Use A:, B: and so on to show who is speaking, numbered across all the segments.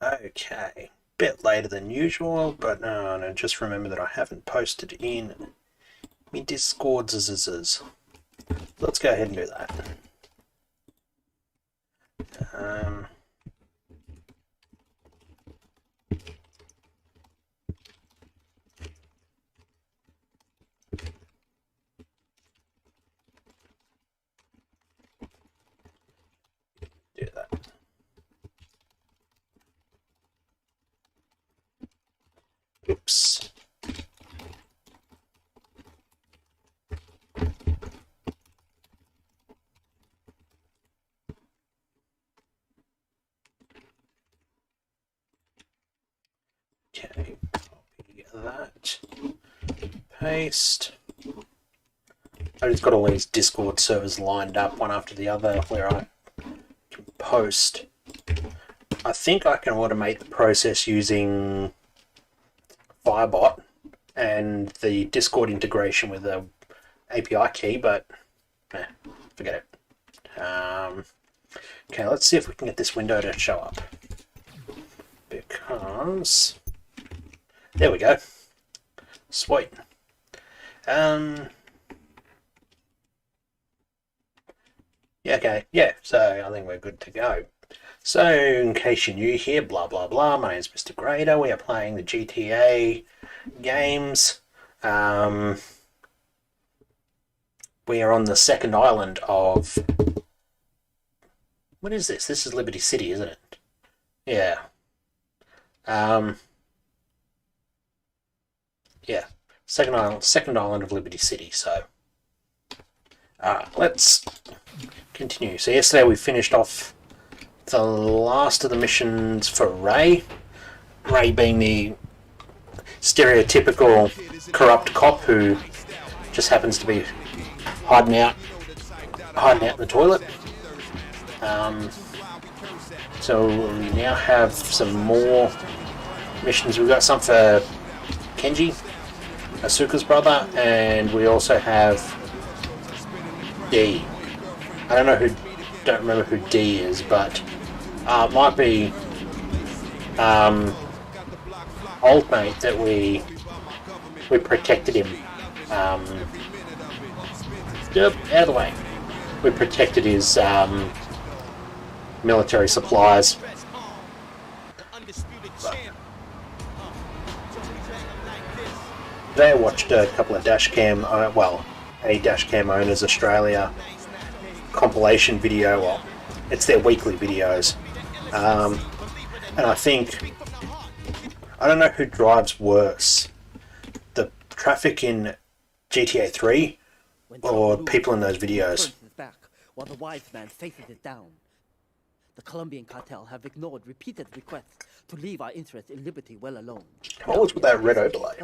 A: Okay, bit later than usual, but no, just remember that I haven't posted in me Discord. Let's go ahead and do that. Um, do that. Oops. Okay, copy that. Paste. I've just got all these Discord servers lined up one after the other where I can post. I think I can automate the process using Firebot and the Discord integration with the API key, but forget it. Okay, let's see if we can get this window to show up. Because there we go. Sweet. Yeah, okay, yeah, so I think we're good to go. So, in case you're new here, blah blah blah, my name's Mr. Grader. We are playing the GTA games. We are on the second island of... What is this? This is Liberty City, isn't it? Yeah. Yeah. Second island of Liberty City, so... let's continue. So yesterday we finished off the last of the missions for Ray. Ray being the stereotypical corrupt cop who just happens to be hiding out in the toilet. So we now have some more missions. We've got some for Kenji, Asuka's brother, and we also have D. I don't remember who D is, but it might be old mate that we protected him. Yep, out of the way. We protected his military supplies. Today I watched a couple of Dashcam, a Dashcam Owners Australia compilation video. Well, it's their weekly videos. And I think, I don't know who drives worse, the traffic in GTA 3 or people in those videos.
B: While the wise man faces it down. The Colombian cartel have ignored repeated requests to leave our interests in liberty well alone.
A: What was with that red overlay?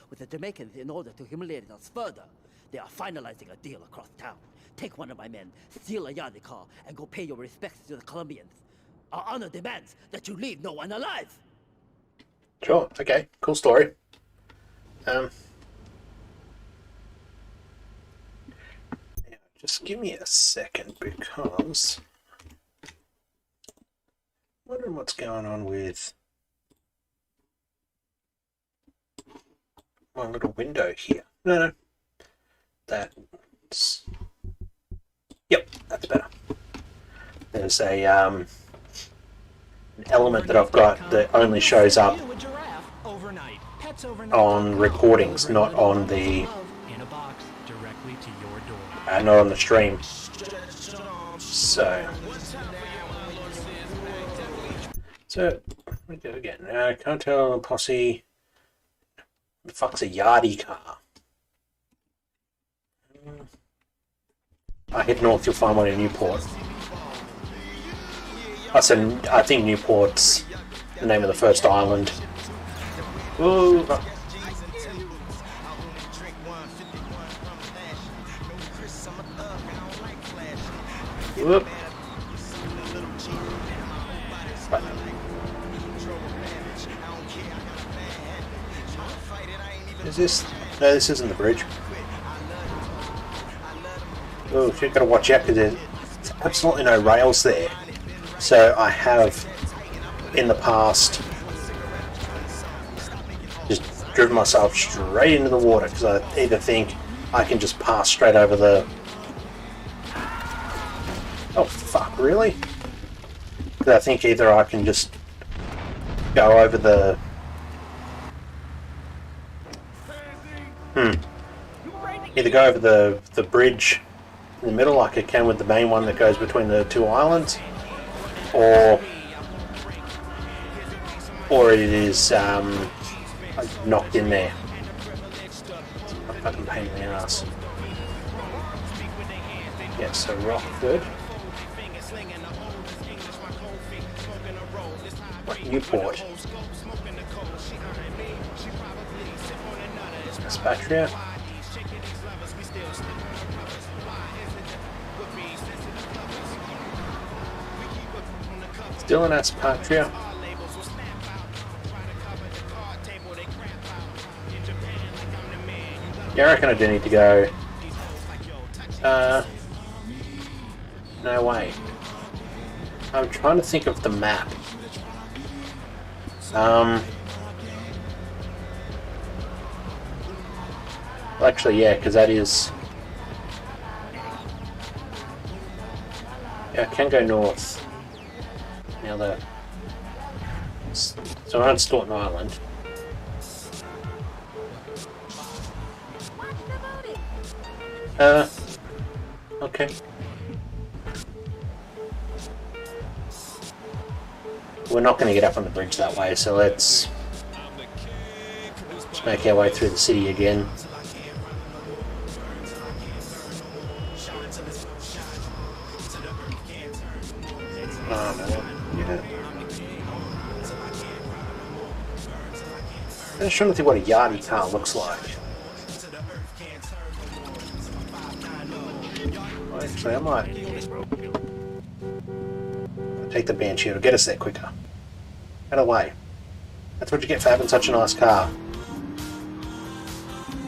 B: With the Jamaicans in order to humiliate us further. They are finalizing a deal across town. Take one of my men, steal a Yardie car, and go pay your respects to the Colombians. Our honor demands that you leave no one alive.
A: Sure, okay, cool story. Just give me a second because I'm wondering what's going on with my little window here. No. That's... Yep, that's better. There's a an element that I've got that only shows up on recordings, not on the not on the stream. So we go again. Can't tell posse. The fuck's a Yardie car? I head north, you'll find one in Newport. I think Newport's the name of the first island. Ooh. Whoop. Is this? No, this isn't the bridge. Oh, you've got to watch out because there's absolutely no rails there. So I have in the past just driven myself straight into the water because I either think I can just pass straight over the... Oh fuck, really? Because I think either I can just go over the... Either go over the bridge in the middle like I can with the main one that goes between the two islands, or it is knocked in there. It's a fucking pain in the ass. Yeah, so Rockford. What, Newport? Spatria. Still in Aspatria. Yeah, I reckon I do need to go. No way. I'm trying to think of the map. Actually, yeah, because that is... Yeah, I can go north. Now that... So I'm on Staunton Island. Okay. We're not going to get up on the bridge that way, so let's make our way through the city again. Yeah. I'm just trying to think what a yardie car looks like. Actually, I might take the Banshee. It'll get us there quicker. Get away. That's what you get for having such a nice car.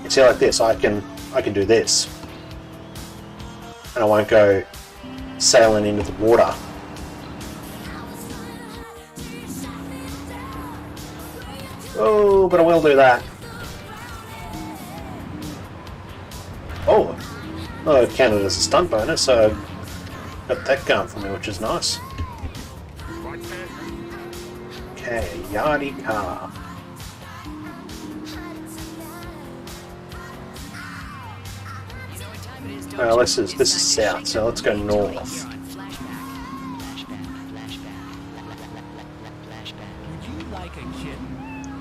A: You see, like this, I can do this, and I won't go sailing into the water. Oh, but I will do that. Oh, well, it counted as a stunt bonus, so got that going for me, which is nice. Okay, yardie car. Well, this is south, so let's go north.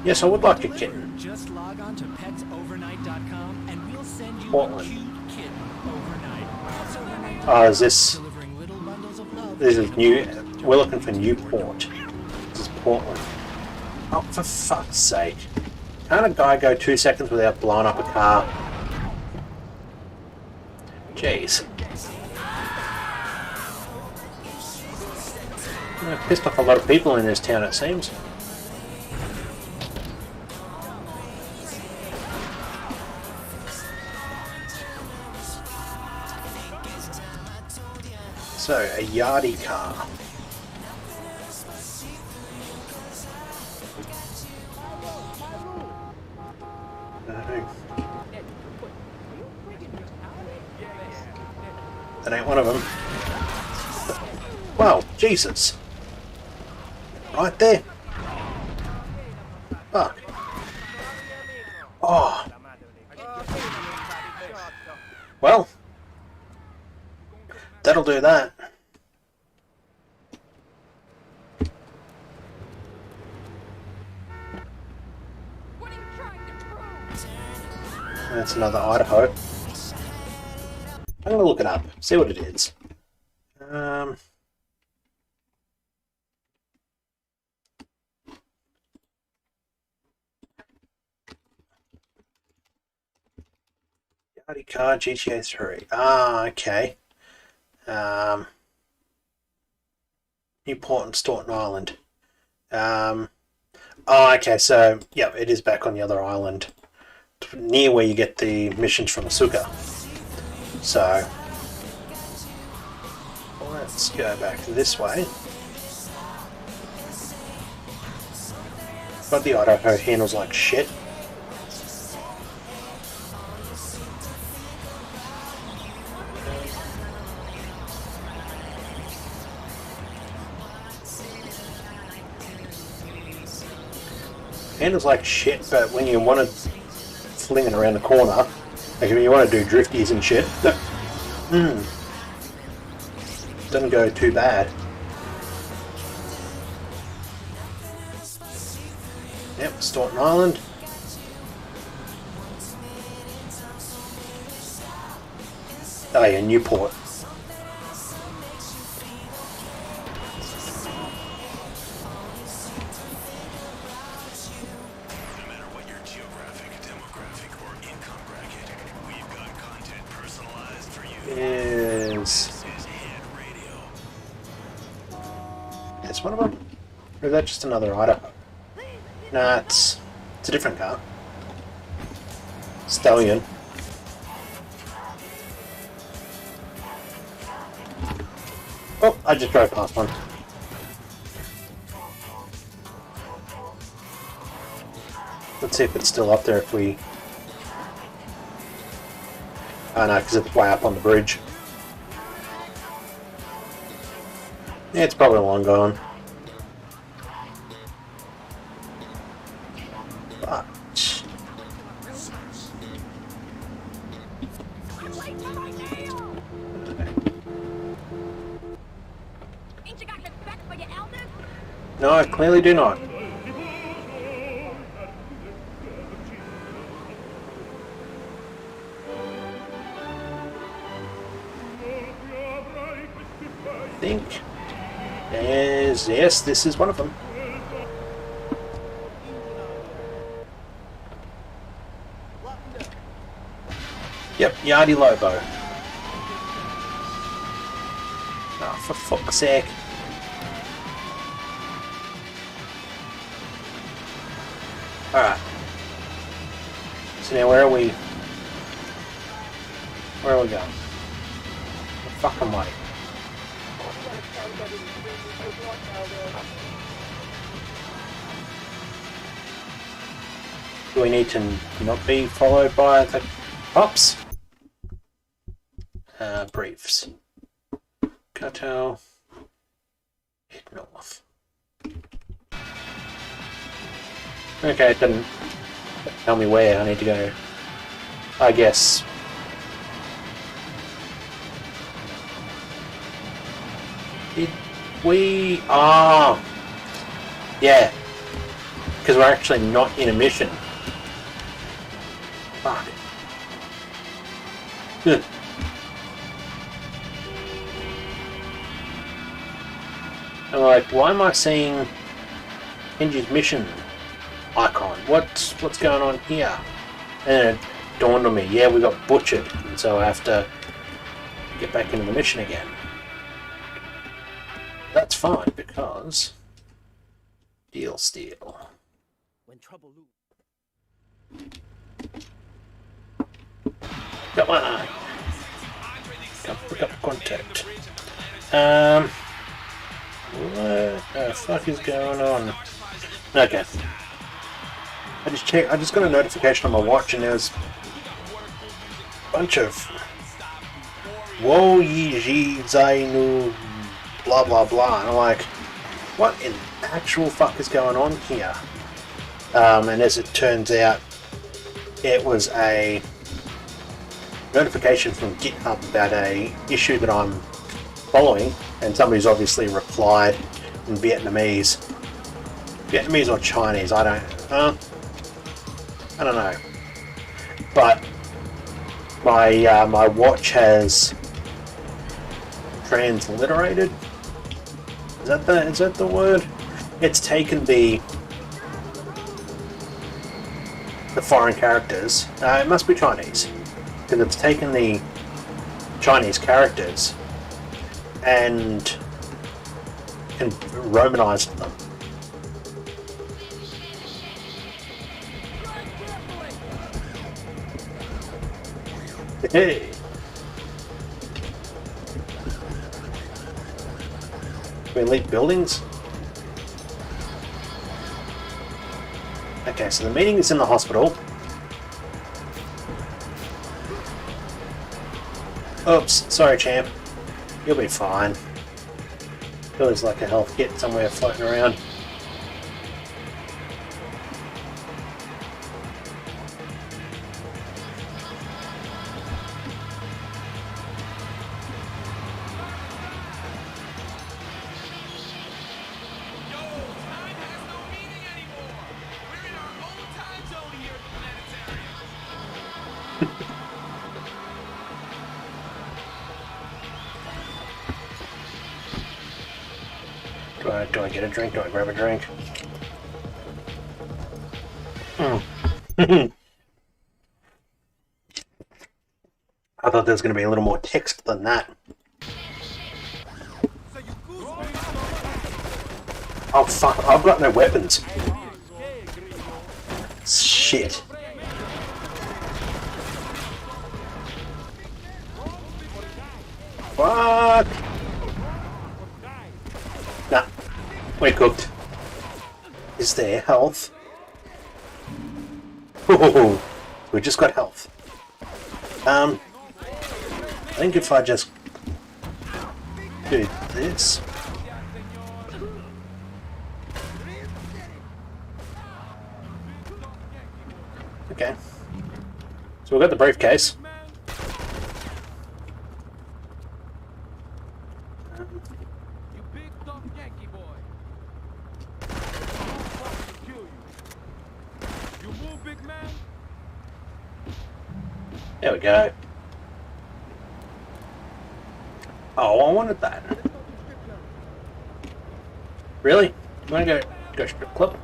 A: Yes, I would like a kitten.
C: Just log on to petsovernight.com and we'll send you
A: Portland.
C: a cute kitten overnight.
A: Oh, is this...
C: Delivering little bundles of love.
A: This is new... We're looking for Newport. This is Portland. Oh, for fuck's sake. Can't a guy go 2 seconds without blowing up a car? Jeez. I've pissed off a lot of people in this town, it seems. So, a yardie car. That ain't one of them. Wow, Jesus. Right there. Fuck. Oh. Well. That'll do that. That's another Idaho. I'm gonna look it up, see what it is. Yardie car GTA 3. Ah, okay. Newport and Staunton Island. Oh, okay, so, yeah, it is back on the other island. Near where you get the missions from Asuka. So, let's go back this way. But the Auto-athon handles like shit. Handles like shit, but when you want to fling it around the corner, like when you want to do drifties and shit, doesn't go too bad. Yep, Staunton Island. Oh yeah, Newport. Is it's one of them? Or is that just another Idaho? Nah, it's a different car. Stallion. Oh, I just drove past one. Let's see if it's still up there if we... Oh no, because it's way up on the bridge. Yeah, it's probably long gone. But... No, I clearly do not. I think there's... Yes, this is one of them. Yep, Yardy Lobo. Oh, for fuck's sake. Alright. So now where are we? Where are we going? The fucking way. Do we need to not be followed by the cops? Briefs. Cartel. Head north. Okay, it didn't tell me where I need to go. I guess. Did we... Ah! Yeah. Because we're actually not in a mission. Fuck. Good. I'm like, why am I seeing Kenji's mission icon? What's going on here? And it dawned on me, yeah, we got butchered, and so I have to get back into the mission again. That's fine, because deal steal.
B: When trouble looms.
A: Come on. Come pick up contact. What the fuck is going on? Okay. I just got a notification on my watch and there's a bunch of Wo Yi Ji Zainu blah blah blah, and I'm like, what in actual fuck is going on here? And as it turns out, it was a notification from GitHub about a issue that I'm following, and somebody's obviously replied in Vietnamese or Chinese. I don't know, but my watch has transliterated. Is that the word? It's taken the foreign characters. It must be Chinese, because it's taken the Chinese characters and Romanized them. Hey. We elite buildings? Okay, so the meeting is in the hospital. Oops, sorry champ. You'll be fine. Feels like a health kit somewhere floating around. Do I get a drink? Do I grab a drink? I thought there was going to be a little more text than that. Oh fuck, I've got no weapons. Shit. Fuck! Nah, we're cooked. Is there health? Oh, we just got health. I think if I just do this. Okay. So we've got the briefcase. There we go. Oh, I wanted that. Really? You want to go strip club?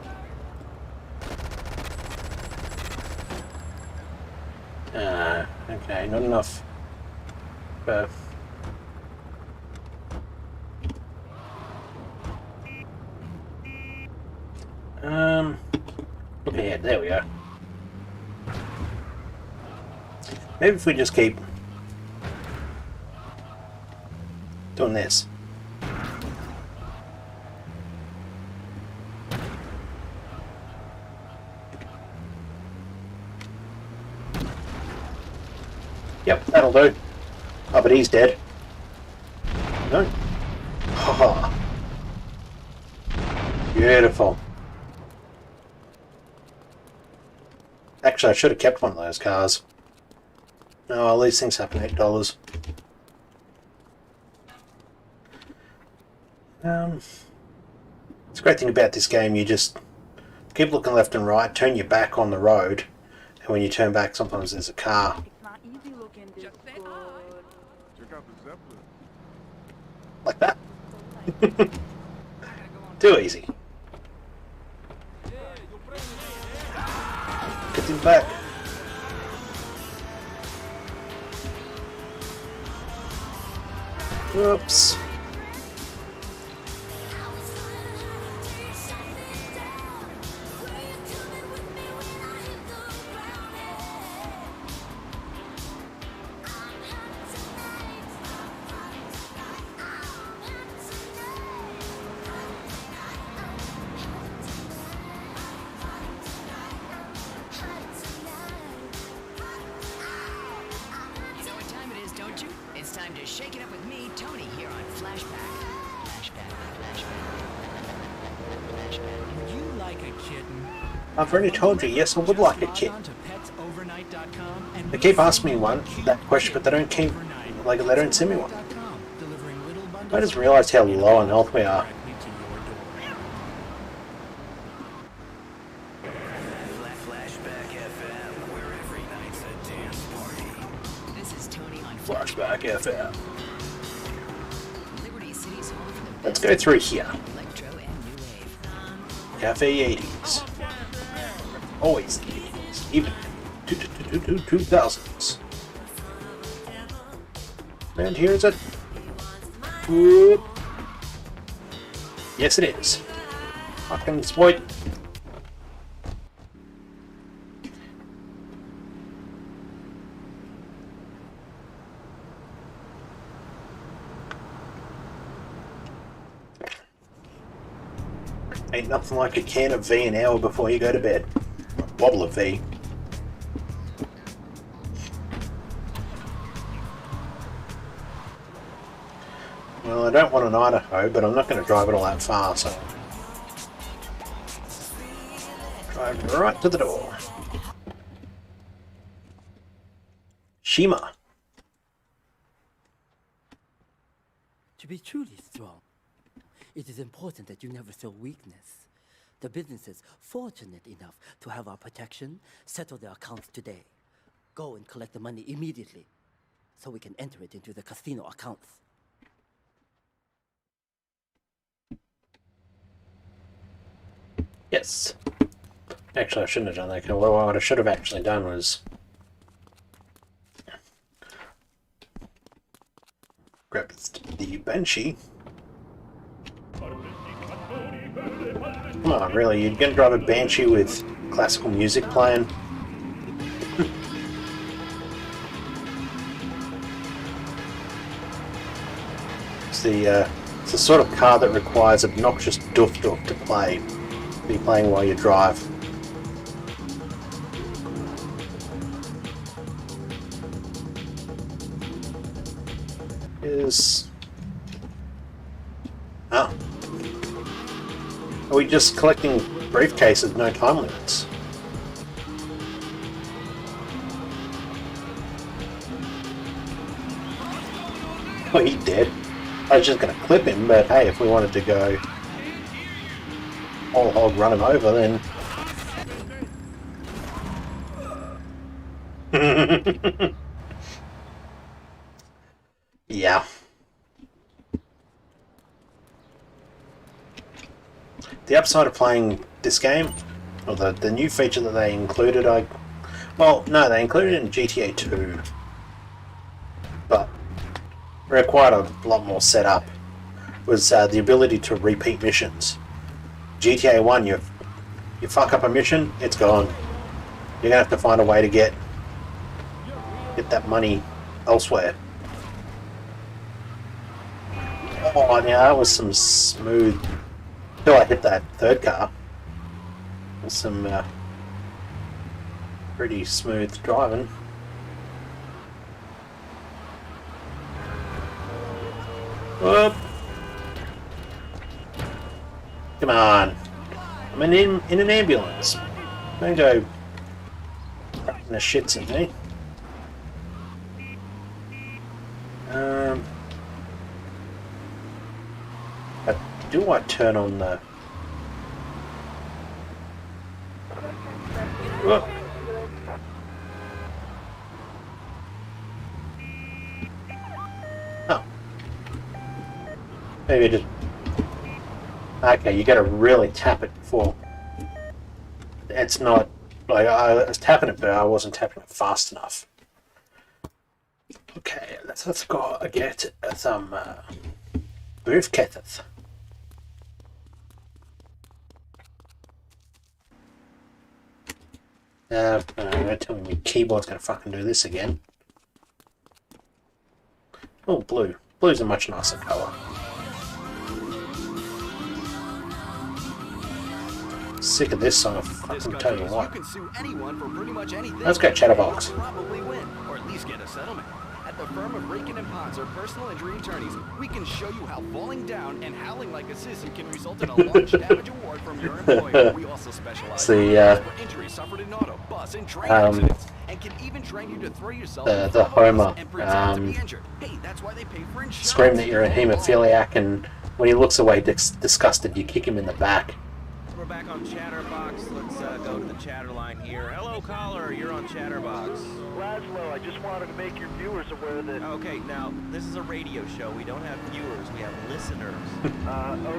A: Okay, not enough. Look ahead. There we go. Maybe if we just keep doing this. Yep, that'll do. Oh, but he's dead. No? Haha. Beautiful. Actually, I should have kept one of those cars. Oh, well, these things happen $8. It's a great thing about this game, you just keep looking left and right, turn your back on the road, and when you turn back, sometimes there's a car. Like that. Too easy. Get him back. Whoops.
D: It's time to shake it up with me, Tony, here on Flashback.
C: Would you like a kitten?
A: I've already told you, yes, I would like a kitten. They keep asking me that question, but they don't send me one. I just realised how low on health we are. Flashback FM. Let's go through here. Cafe 80s. Always the 80s. Even 2000s. And here's it. Whoop. Yes, it is. Fucking exploit. Ain't nothing like a can of V an hour before you go to bed. wobbler V. Well, I don't want an Idaho, but I'm not going to drive it all that far, so... drive right to the door. Shima.
B: To be truly strong, it is important that you never show weakness. The business is fortunate enough to have our protection. Settle their accounts today. Go and collect the money immediately, so we can enter it into the casino accounts.
A: Yes. Actually, I shouldn't have done that. 'Cause what I should have actually done was grab the Banshee. Come on, really? You're gonna drive a Banshee with classical music playing? It's the sort of car that requires obnoxious doof doof to play. Be playing while you drive. Oh. Are we just collecting briefcases, no time limits? Oh, he did. I was just going to clip him, but hey, if we wanted to go whole hog run him over, then... yeah. The upside of playing this game, or the new feature that they included, well, no, they included it in GTA 2, but required a lot more setup, was the ability to repeat missions. GTA 1, you fuck up a mission, it's gone. You're gonna have to find a way to get that money elsewhere. Oh, now that was some smooth... Until I hit that third car. There's some pretty smooth driving. Whoop! Come on! I'm in an ambulance. Don't go cracking the shits at me. Do I turn on the... Whoop. Oh. Maybe just... Okay, you gotta really tap it before... It's not... Like, I was tapping it, but I wasn't tapping it fast enough. Okay, let's go get some... briefcases. Don't tell me my keyboard's gonna fucking do this again. Oh, blue. Blue's a much nicer colour. Sick of this song of fucking Total White. Let's go Chatterbox.
E: Probably win, or at least get a settlement. At the firm of Rakin and Potts are personal injury attorneys. We can show you how falling down and howling like a sissy can result in a large damage award from your employer. We also specialize in injuries suffered in auto, bus, and train accidents, and can even train you to throw yourself
A: the Homer
E: and pretend to be injured. Hey, that's why they pay for insurance.
A: Scream that you're a haemophiliac, and when he looks away disgusted, you kick him in the back.
F: We're back on Chatterbox. Let's go to the chatter line here. Hello, caller. You're on Chatterbox.
G: Laszlo, I just wanted to make your viewers aware that...
F: Okay, now, this is a radio show. We don't have viewers. We have listeners.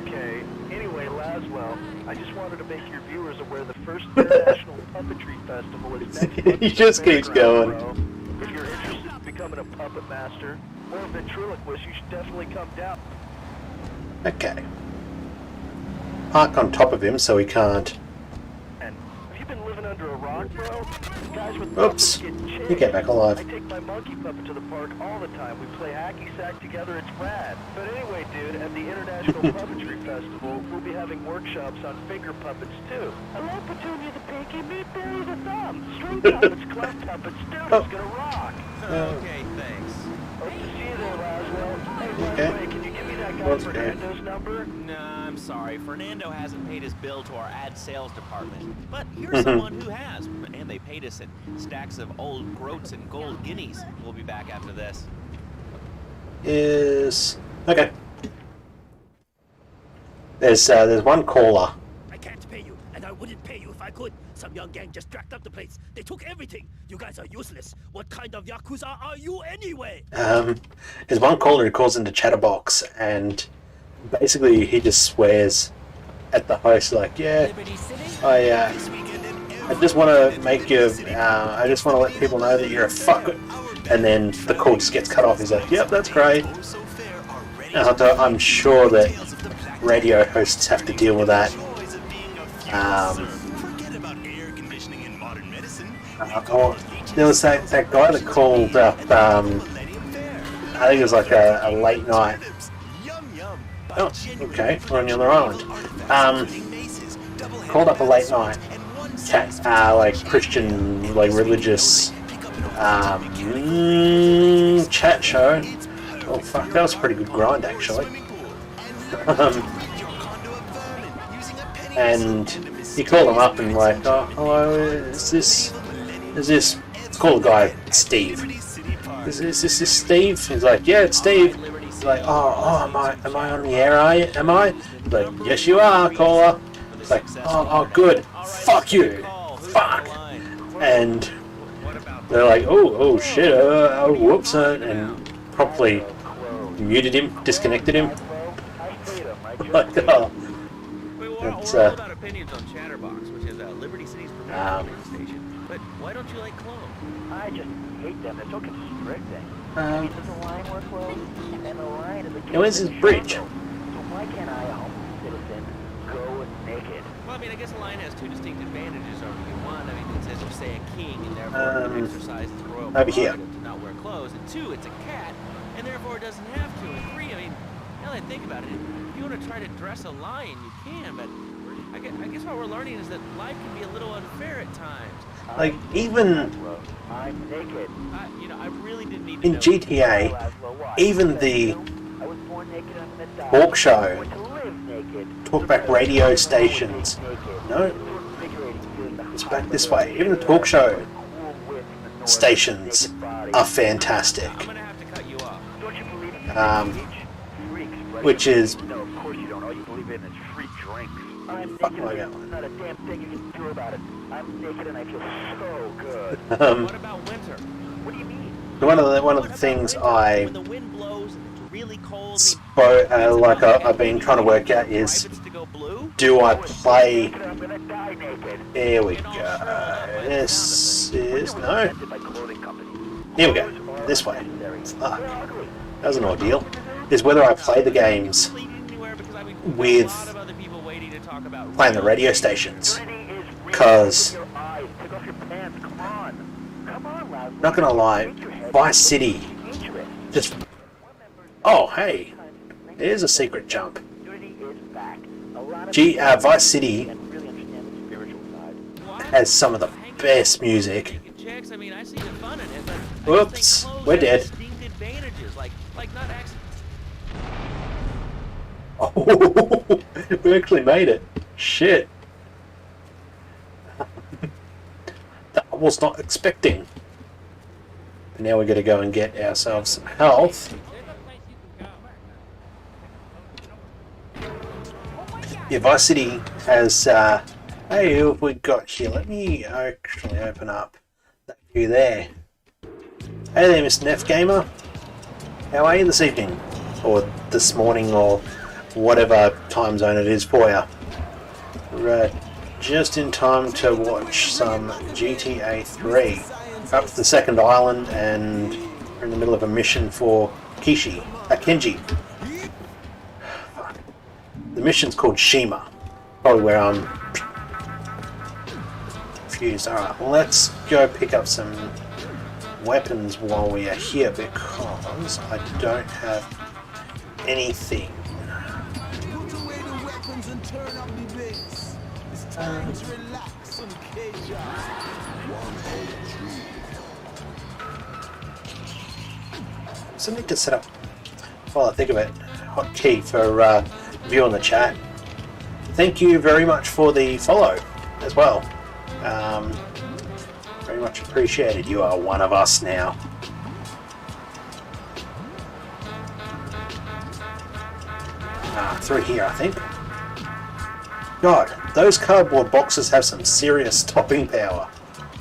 G: Okay. Anyway, Laszlo, I just wanted to make your viewers aware the first International Puppetry Festival is next month.
A: He just keeps going.
G: Bro. If you're interested in becoming a puppet master or a ventriloquist, you should definitely come down.
A: Okay. Park on top of him so he can't...
G: And have you been living under a rock, bro? Guys with
A: Oops.
G: puppets getting chased.
A: You get back alive.
G: I take my monkey puppet to the park all the time. We play hacky sack together. It's rad. But anyway, dude, at the International Puppetry Festival, we'll be having workshops on finger puppets too. Hello, Petunia the Pinky. Meet Billy the Thumb. String puppets, clown puppets. Dude, it's gonna rock.
F: Okay, thanks.
G: Hope to see you there, Laswell. Hey, by
A: Okay.
G: the way, can you give me that guy
A: What's
G: Fernando's number?
F: Nah, I'm sorry. Fernando hasn't paid his bill to our ad sales department. But here's someone who has, and they paid us in stacks of old groats and gold guineas. We'll be back after this.
A: Is okay. There's one caller.
B: I can't pay you, and I wouldn't pay you if I could. Some young gang just dragged up the place. They took everything. You guys are useless. What kind of Yakuza are you anyway?
A: There's one caller who calls into Chatterbox, and basically he just swears at the host, like, yeah, I just want to make you, I just want to let people know that you're a fuck. And then the call just gets cut off. He's like, yep, that's great. And I'm sure that radio hosts have to deal with that. There was that guy that called up, I think it was like a late night. Oh, okay, we're on the other island. Called up a late night chat, like Christian, like religious chat show. Oh fuck, that was a pretty good grind actually. And he called him up and like, oh hello, is this call the guy Steve. Is this Steve? He's like, yeah, it's Steve. He's like, oh, am I on the air? Am I? He's like, yes, you are, caller. It's like, oh, good. Fuck you. Fuck. And they're like, oh shit. Whoops. And promptly muted him, disconnected him. Like, oh.
F: We're all about opinions on Chatterbox, which is Liberty City's premier radio station. But why don't you like Clone?
G: I just hate them. They're so constricting. I mean, does the line work well? And the line is a
A: where's his bridge?
G: So why can't I, a homeless citizen, go naked?
F: Well, I mean, I guess a lion has two distinct advantages over you. One, I mean, it's as you say a king, and therefore it exercises its royal
A: over here.
F: prerogative to not wear clothes. And two, it's a cat, and therefore it doesn't have to. And three, I mean, now that I think about it, if you want to try to dress a lion, you can, but I guess what we're learning is that life can be a little unfair at times.
A: Like, even
G: I'm naked.
F: I really didn't need to
A: in
F: know.
A: GTA, even the
G: I was born naked, I'm gonna die.
A: talk show,
G: To live naked.
A: talkback radio stations, no, it's back this way. Even the talk show stations are fantastic.
F: I'm gonna have to cut you off.
G: Don't you believe in freaks, right?
A: Which is
G: No, of course you don't. All you believe in is free drinks. I'm
A: Fuck
G: naked.
A: my God.
G: There's not a damn thing you can do about it. I'm naked and I feel so good.
F: What about winter?
G: What do you mean?
A: one of the things I
F: When the wind blows and it's really cold,
A: I've been trying to work out is,
F: to go blue?
A: do I play?
G: Naked, I'm gonna die naked.
A: There we go. This is no.
G: Invented by clothing companies.
A: Here we go. This way. Fuck. That was an ordeal. Is whether I play the games with playing the radio stations. Because, not gonna lie, Vice City just... Oh, hey, there's a secret jump. Vice City has some of the best music. Whoops, we're dead. Oh, we actually made it. Shit. That I was not expecting. But now we're going to go and get ourselves some health. Yeah, Vice City has... hey, who have we got here? Let me actually open up that view there. Hey there, Mr. Neff Gamer. How are you this evening? Or this morning, or whatever time zone it is for you. We're just in time to watch some GTA 3. Up to the second island, and we're in the middle of a mission for Kenji. Fuck. The mission's called Shima. Probably where I'm confused. Alright, let's go pick up some weapons while we are here because I don't have anything.
H: Put away the weapons and turn up the bass. It's time to relax and chaos. 103.
A: So I need to set up, while I think of it, hotkey for view on the chat. Thank you very much for the follow as well. Very much appreciated. You are one of us now. Through here, I think. God, those cardboard boxes have some serious stopping power.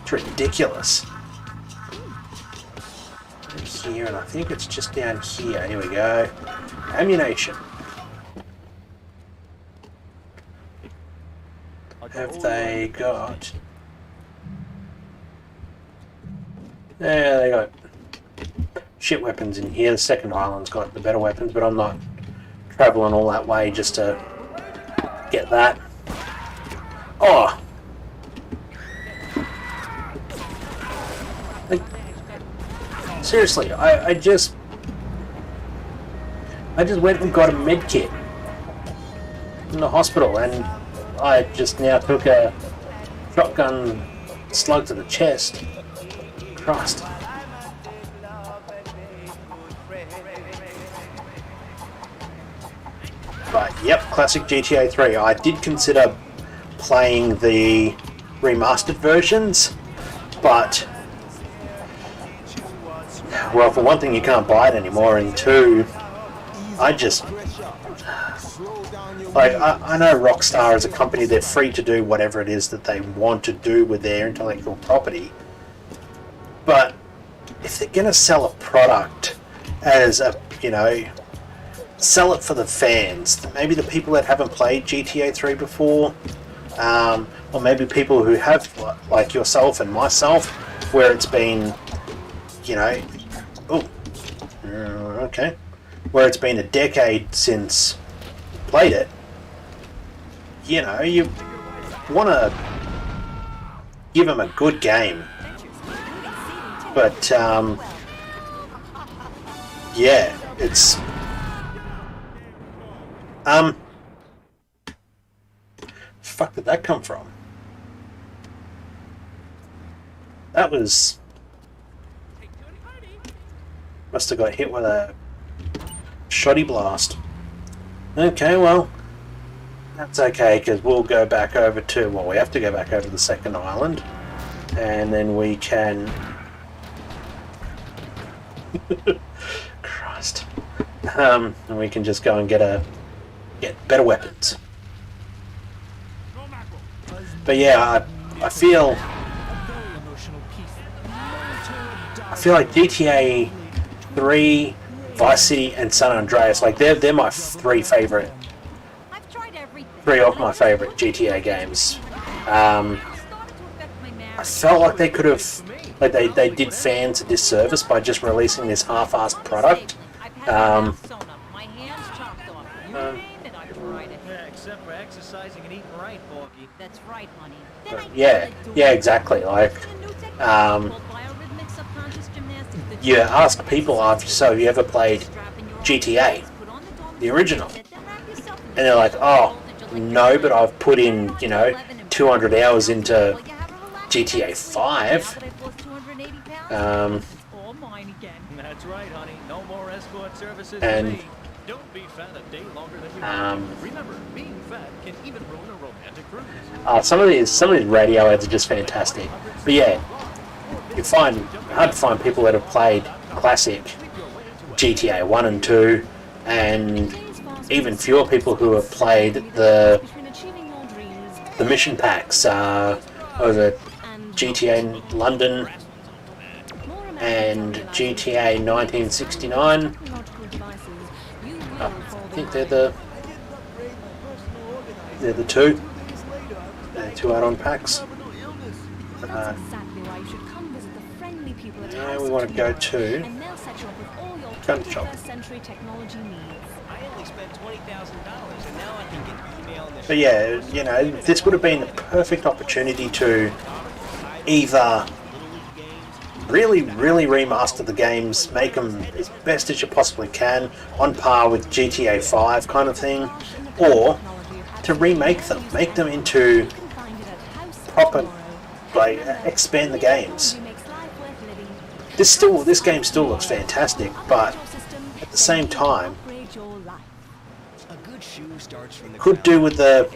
A: It's ridiculous. Here, and I think it's just down here. Here we go. Ammunition. Have they got... There they got shit weapons in here. The second island's got the better weapons, but I'm not travelling all that way just to get that. Oh! Like, seriously, I just went and got a med kit in the hospital, and I just now took a shotgun slug to the chest. Christ. But yep, classic GTA 3. I did consider playing the remastered versions, but well, for one thing, you can't buy it anymore, and two, I just like I know Rockstar as a company, they're free to do whatever it is that they want to do with their intellectual property. But if they're going to sell a product as a, you know, sell it for the fans, maybe the people that haven't played GTA 3 before, or maybe people who have, like yourself and myself, where it's been, you know, okay, where it's been a decade since you played it, you know, you want to give them a good game. But, yeah, it's, fuck did that come from? That was, must have got hit with a shoddy blast. Okay, well, that's okay, because we'll go back over to, well, we have to go back over to the second island, and then we can... Christ. And we can just go and get better weapons. But yeah, I feel like GTA 3, Vice City, and San Andreas, like they're my three of my favorite GTA games. I felt like they could have, like they did fans a disservice by just releasing this half-assed product.
F: Except for exercising and eating right, Porky.
I: That's right, honey.
A: Yeah, exactly. Like, you ask people after, so have you ever played GTA, the original? And they're like, oh, no, but I've put in, you know, 200 hours into GTA 5.
F: That's right, honey. No more escort services
A: And
F: for me. Don't be fat a day longer than you Remember, being fat can even ruin a romantic cruise.
A: some of these radio ads are just fantastic. But yeah, hard to find people that have played classic GTA 1 and 2, and even fewer people who have played the mission packs over GTA London and GTA 1969. I think they're the two add-on packs. Now we want to go to gun shop. But yeah, you know, this would have been the perfect opportunity to either really remaster the games, make them as best as you possibly can, on par with GTA 5 kind of thing, or to remake them, make them into proper, like, expand the games. This game still looks fantastic, but at the same time, could do with the,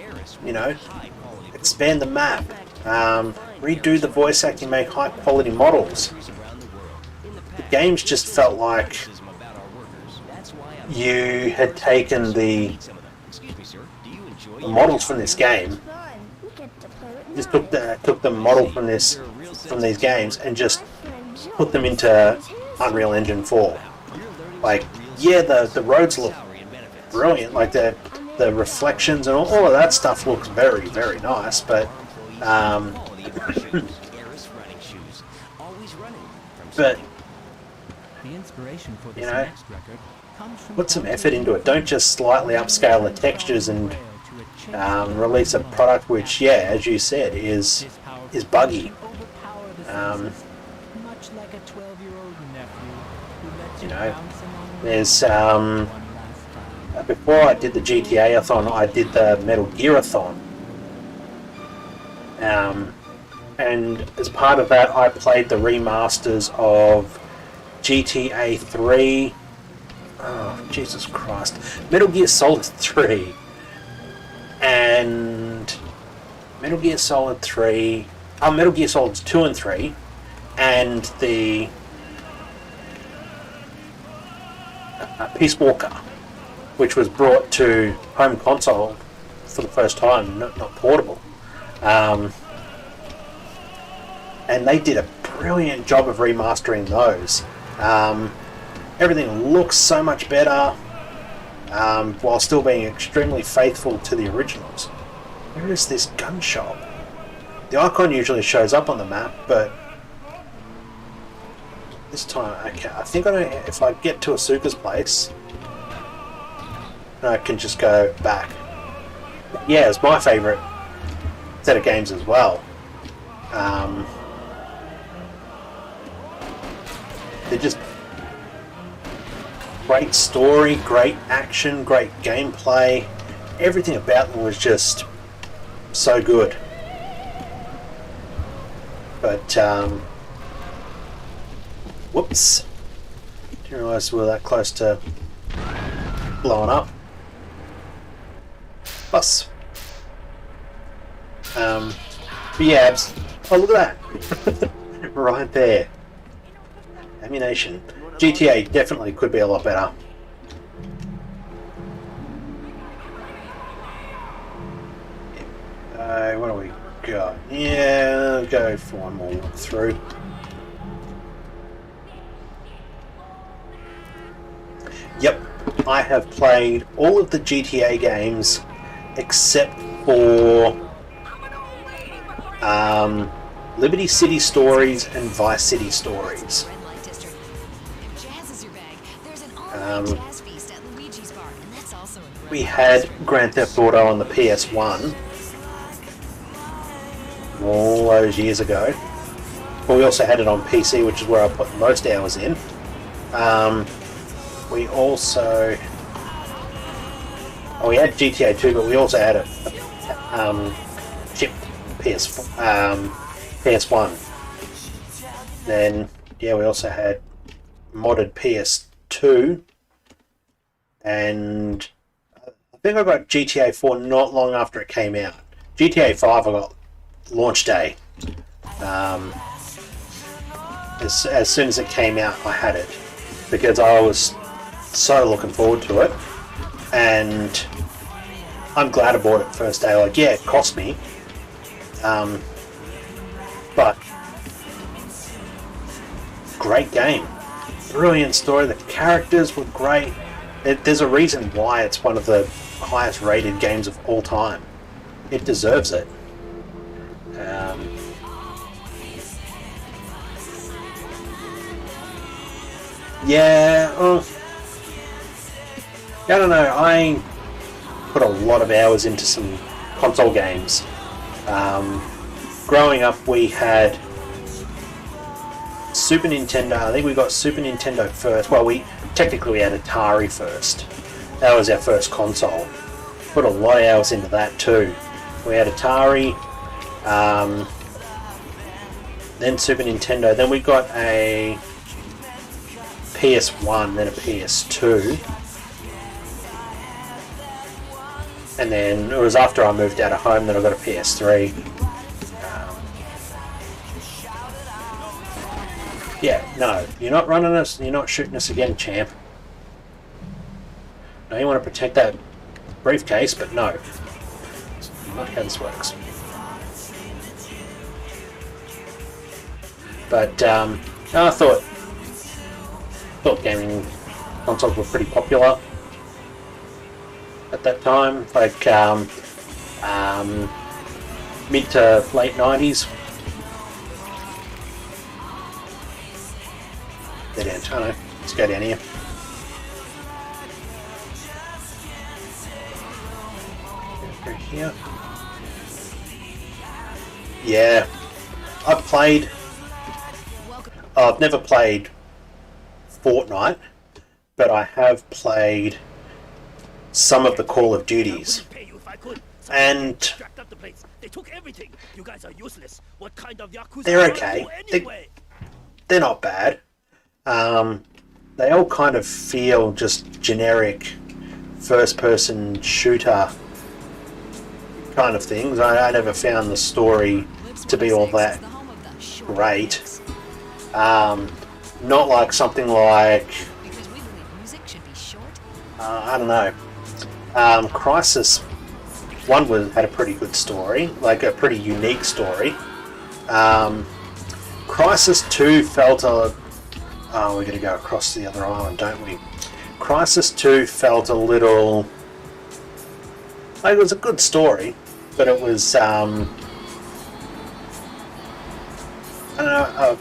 A: you know, expand the map, redo the voice acting, make high quality models. The games just felt like you had taken the models from this game, just took the model from these games and just put them into Unreal Engine 4. Like, yeah, the roads look brilliant, like the reflections and all of that stuff looks very nice, but but you know, put some effort into it. Don't just slightly upscale the textures and release a product which, yeah, as you said, is buggy. You know, there's before I did the GTA-athon, I did the Metal Gear-athon. And as part of that, I played the remasters of GTA 3. Oh, Jesus Christ. Metal Gear Solid 3. And Metal Gear Solid 3. Metal Gear Solids 2 and 3. And the Peace Walker, which was brought to home console for the first time, not portable. And they did a brilliant job of remastering those. Everything looks so much better, while still being extremely faithful to the originals. Where is this gun shop? The icon usually shows up on the map, but this time, okay, I think if I get to Asuka's place, I can just go back. Yeah, it's my favourite set of games as well. They're just great story, great action, great gameplay. Everything about them was just so good. But whoops! Didn't realise we were that close to blowing up. Bus. But yeah, oh, look at that! Right there. Ammunition. GTA definitely could be a lot better. What do we got? Yeah, I'll go for one more walk through. Yep, I have played all of the GTA games except for Liberty City Stories and Vice City Stories. We had Grand Theft Auto on the PS1 all those years ago, but we also had it on PC, which is where I put most hours in. We also we had GTA 2, but we also had a chip PS1. Then yeah, we also had modded PS2, and I think I got GTA 4 not long after it came out. GTA 5 I got launch day. As soon as it came out, I had it because I was so looking forward to it, and I'm glad I bought it first day. Like, yeah, it cost me, but great game, brilliant story. The characters were great. There's a reason why it's one of the highest rated games of all time. It deserves it. Yeah, I don't know. I put a lot of hours into some console games. Growing up, we had Super Nintendo. I think we got Super Nintendo first. Well, we technically had Atari first. That was our first console. Put a lot of hours into that too. We had Atari, then Super Nintendo. Then we got a PS1, then a PS2. And then it was after I moved out of home that I got a PS3. Yeah, no, you're not running us, you're not shooting us again, champ. No, you want to protect that briefcase, but no. That's not how this works. But I thought gaming consoles were pretty popular at that time, like mid to late 90s. Dead end. I know. Let's go down here. Go here. Yeah, I've never played Fortnite, but I have played some of the Call of Duties. And they're okay. They're not bad. They all kind of feel just generic first-person shooter kind of things. I never found the story to be all that great. Not like something like, I don't know, Crisis 1 had a pretty good story, like a pretty unique story. Crisis 2 felt a... Oh, we're going to go across the other island, don't we? Crisis 2 felt a little... Like, it was a good story, but it was, I don't know, a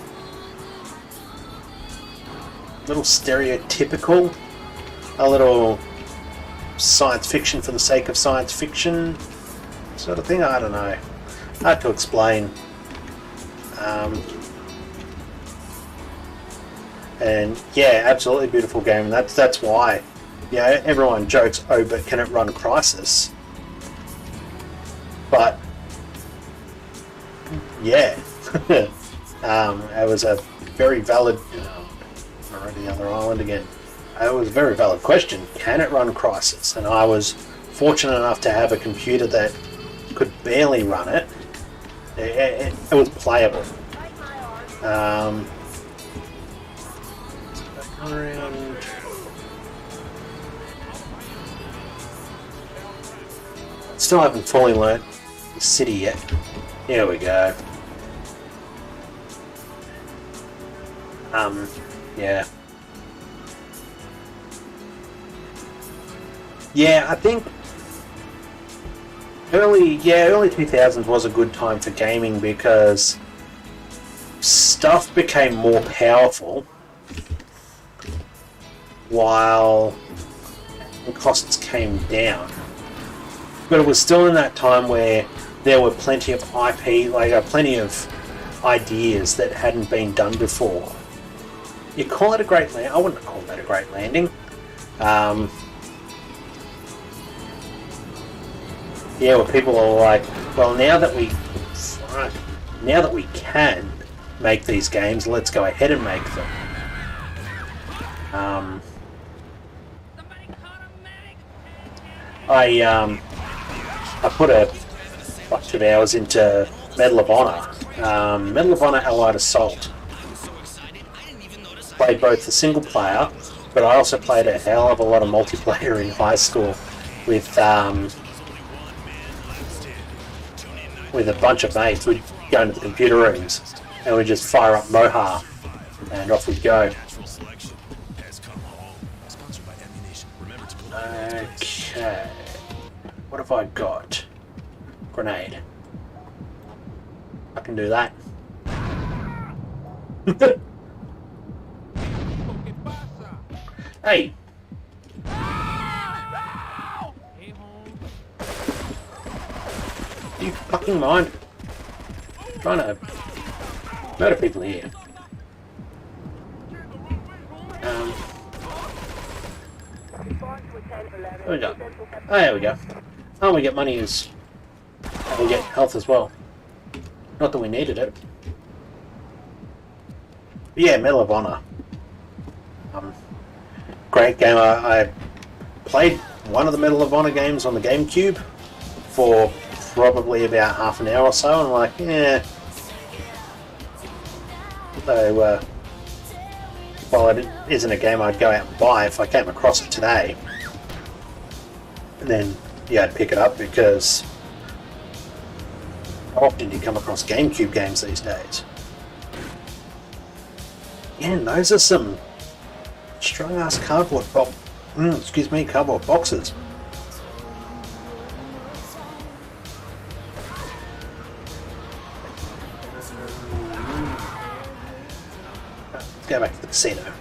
A: little stereotypical, a little science fiction for the sake of science fiction sort of thing. I don't know. Hard to explain. And yeah, absolutely beautiful game. That's why, yeah, everyone jokes, oh, but can it run Crisis? But yeah, it was a very valid. Already the other island again. It was a very valid question. Can it run Crisis? And I was fortunate enough to have a computer that could barely run it. It was playable. Around. Still haven't fully learnt the city yet. Here we go. Yeah. Yeah, I think early 2000s was a good time for gaming because stuff became more powerful while costs came down. But it was still in that time where there were plenty of IP, plenty of ideas that hadn't been done before. You call it a great land? I wouldn't call that a great landing. Yeah, where people are like, well, now that we can make these games, let's go ahead and make them. I put a bunch of hours into Medal of Honor. Medal of Honor Allied Assault. Played both the single player, but I also played a hell of a lot of multiplayer in high school with a bunch of mates. We'd go into the computer rooms and we'd just fire up Moha and off we'd go. Okay. What have I got? Grenade. I can do that. Hey! Do you fucking mind? I'm trying to murder people here. There we go. Oh, there we go. Oh, we get money as... And we get health as well. Not that we needed it. But yeah, Medal of Honor. Great game. I played one of the Medal of Honor games on the GameCube for probably about half an hour or so, and I'm like, yeah. So, while it isn't a game I'd go out and buy, if I came across it today, and then, yeah, I'd pick it up, because how often do you come across GameCube games these days? Yeah, and those are some strong-ass cardboard cardboard boxes. Let's go back to the casino.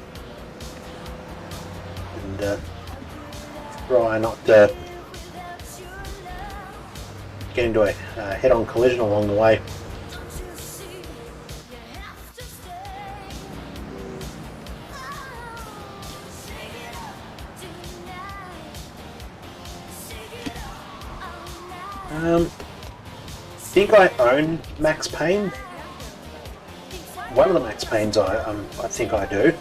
A: And try not to get into a head-on collision along the way. I think I own Max Payne. One of the Max Paynes I think I do.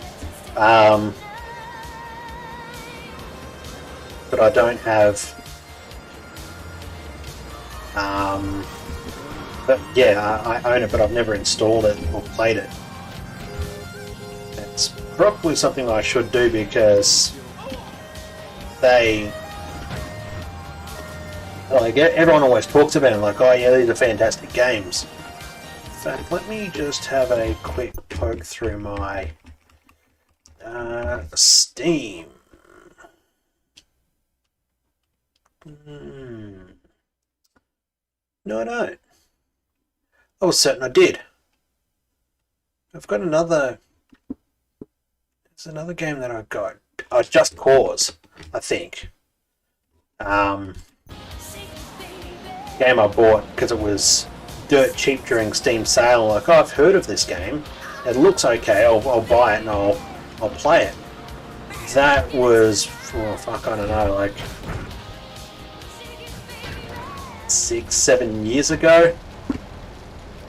A: But I don't have... but yeah, I own it, but I've never installed it or played it. It's probably something I should do, because they... Like, everyone always talks about it, like, oh yeah, these are fantastic games. In fact, let me just have a quick poke through my Steam. No, I don't. I was certain I did. I've got another... There's another game that I've got. Oh, Just Cause, I think. Game I bought because it was dirt cheap during Steam sale. Like, oh, I've heard of this game. It looks okay. I'll buy it and I'll play it. That was, oh fuck, I don't know, like 6-7 years ago,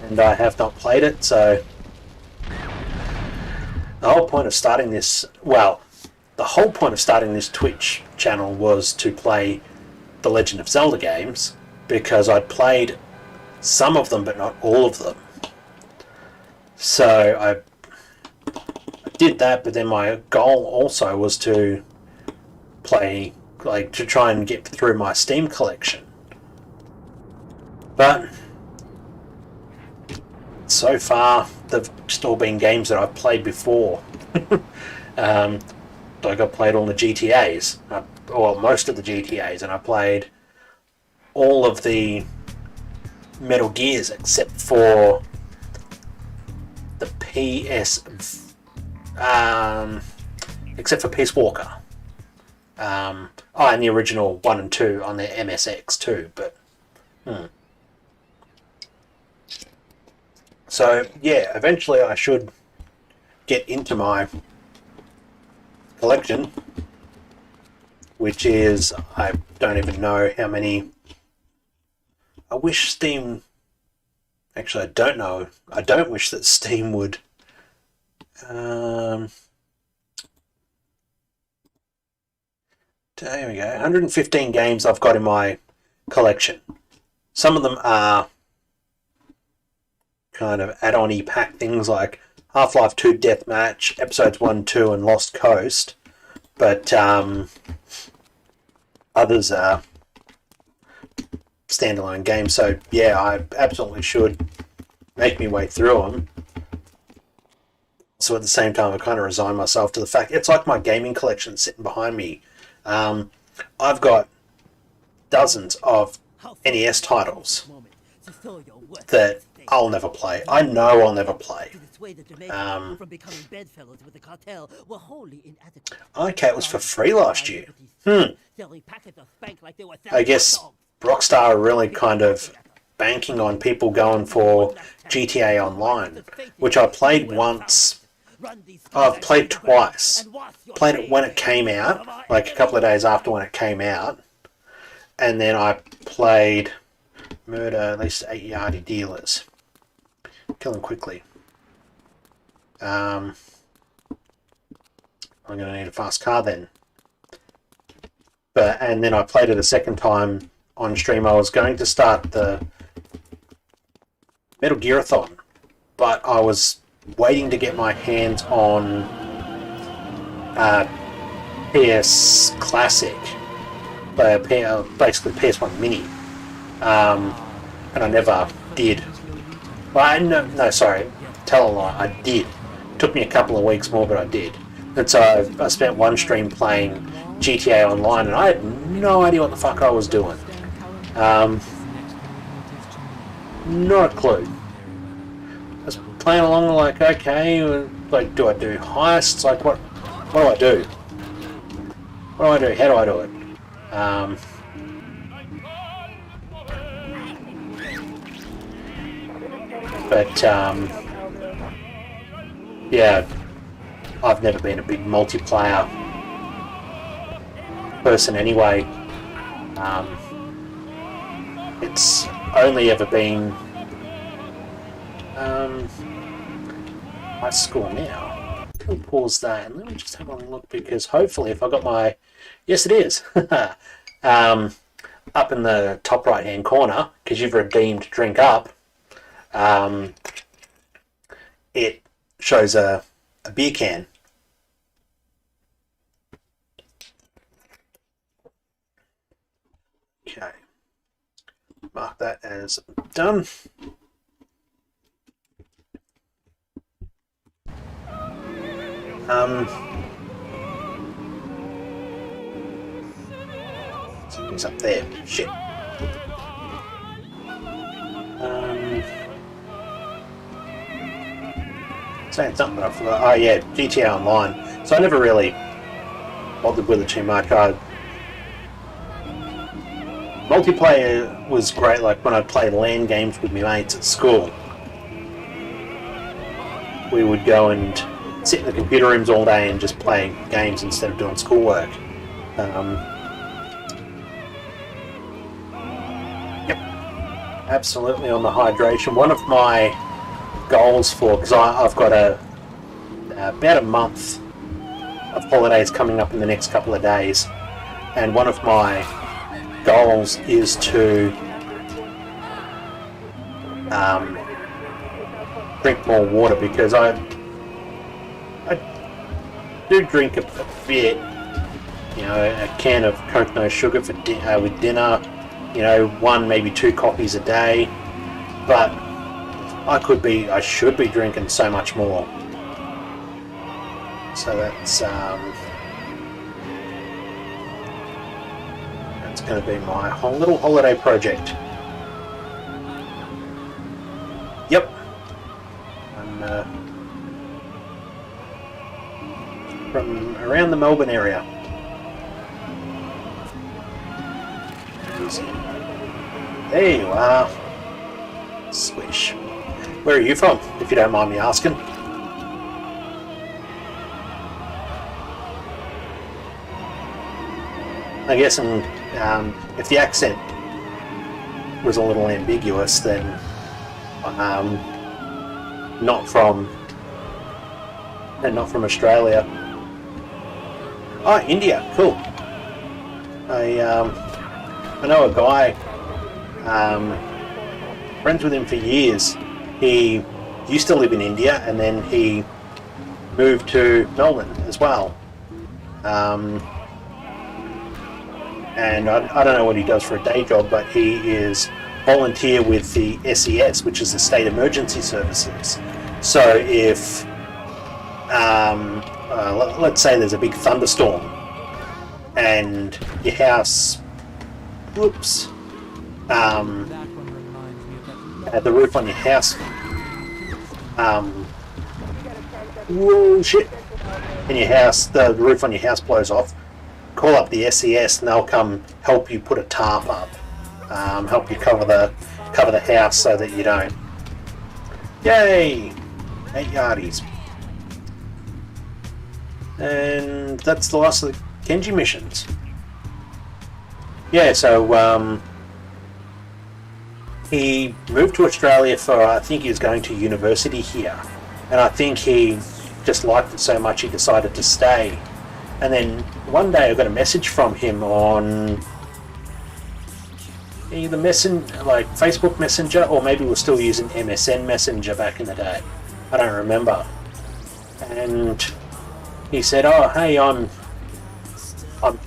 A: and I have not played it. So the whole point of starting this, Twitch channel was to play the Legend of Zelda games, because I'd played some of them but not all of them. So I did that, but then my goal also was to play, like, to try and get through my Steam collection. But so far they've just all been games that I've played before. Like, I played all the GTAs, or most of the GTAs, and I played all of the Metal Gears except for the except for Peace Walker. And the original 1 and 2 on the MSX too, but so yeah, eventually I should get into my collection, which is, I don't even know how many. I wish Steam... Actually, I don't know. I don't wish that Steam would... there we go. 115 games I've got in my collection. Some of them are kind of add-on-y pack things, like Half-Life 2 Deathmatch, Episodes 1, 2, and Lost Coast. But others are standalone games, so yeah, I absolutely should make me way through them. So at the same time, I kind of resign myself to the fact it's like my gaming collection sitting behind me. I've got dozens of NES titles that I'll never play. I know I'll never play. Okay, it was for free last year. I guess Rockstar are really kind of banking on people going for GTA Online, which I played once I've played twice. Played it when it came out, like a couple of days after when it came out, and then I played Murder at least 8 Yardie Dealers. Kill them quickly. I'm going to need a fast car then. And then I played it a second time on stream. I was going to start the Metal Gear-a-thon, but I was waiting to get my hands on PS Classic, basically PS1 Mini, and I never did. Well, no, sorry, tell a lie, I did. It took me a couple of weeks more, but I did. And so I spent one stream playing GTA Online, and I had no idea what the fuck I was doing. Not a clue. I was playing along like, okay, like, do I do heists? Like, what do I do? What do I do? How do I do it? Yeah, I've never been a big multiplayer person anyway. It's only ever been high school now. Can we pause that and let me just have a look, because hopefully if I got my... Yes, it is. Up in the top right hand corner, because you've redeemed Drink Up, it shows a beer can. Okay. Mark that as done. Something's up there. Shit. Saying something that I forgot. Oh yeah, GTA Online. So I never really bothered with it too much. Multiplayer was great, like when I'd play LAN games with my mates at school. We would go and sit in the computer rooms all day and just play games instead of doing schoolwork. Yep, absolutely on the hydration. One of my goals for, because I've got about a month of holidays coming up in the next couple of days, and one of my goals is to drink more water, because I do drink a bit, you know, a can of Coke no sugar for with dinner, you know, 1 maybe 2 coffees a day, but I should be drinking so much more. So that's going to be my whole little holiday project. Yep. I'm from around the Melbourne area. There you are. Swish. Where are you from, if you don't mind me asking? I guess if the accent was a little ambiguous, then not from Australia. Oh, India, cool. I know a guy, friends with him for years. He used to live in India, and then he moved to Melbourne as well. And I don't know what he does for a day job, but he is volunteer with the SES, which is the State Emergency Services. So if, let's say there's a big thunderstorm and your house, whoops, the roof on your house, whoa, shit, and your house, the roof on your house blows off, call up the SES and they'll come help you put a tarp up, help you cover the house so that you don't. Yay! 8 yardies. And that's the last of the Kenji missions. Yeah, so he moved to Australia for, I think he was going to university here. And I think he just liked it so much he decided to stay. And then one day I got a message from him on either like Facebook Messenger, or maybe we're still using MSN Messenger back in the day. I don't remember. And he said, "Oh, hey, I'm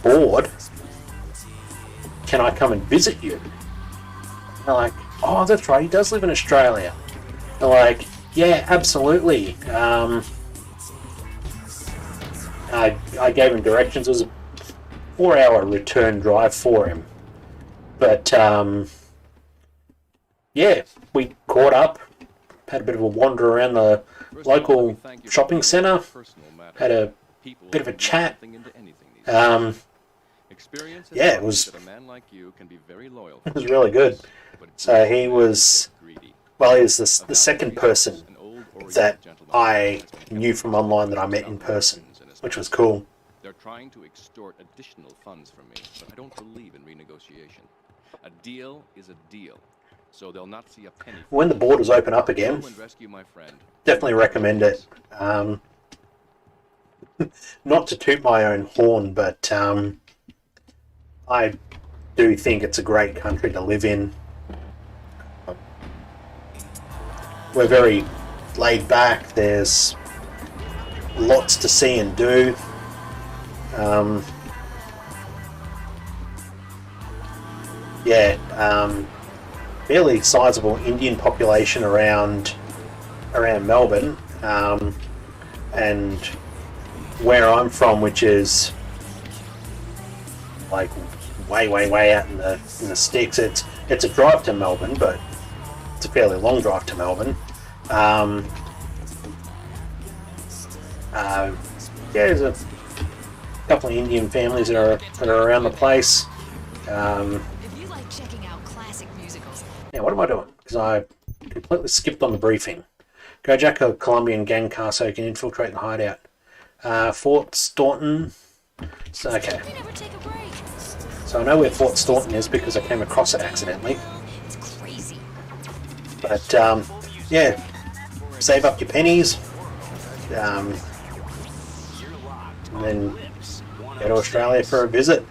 A: bored. Can I come and visit you?" And I'm like, "Oh, that's right. He does live in Australia." They're like, "Yeah, absolutely." I gave him directions. It was a 4-hour return drive for him. But, yeah, we caught up, had a bit of a wander around the local shopping centre, had a bit of a chat. Yeah, it was really good. So he was the second person that I knew from online that I met in person, which was cool.
E: They're trying to extort additional funds from me, but I don't believe in renegotiation. A deal is a deal, so they'll not see a penny.
A: When the borders open up again, definitely recommend it. Not to toot my own horn, but I do think it's a great country to live in. We're very laid back. There's lots to see and do. Fairly sizable Indian population around Melbourne, and where I'm from, which is like way out in the sticks. It's a drive to Melbourne, but it's a fairly long drive to Melbourne. There's a couple of Indian families that are around the place.
D: If you like checking out classic musicals.
A: Now, what am I doing? Because I completely skipped on the briefing. Go jack a Colombian gang car so you can infiltrate the hideout. Fort Staunton. So, okay.
D: We never take a break.
A: So I know where Fort Staunton is because I came across it accidentally.
D: It's crazy.
A: But, yeah. Save up your pennies. And then go to Australia for a visit.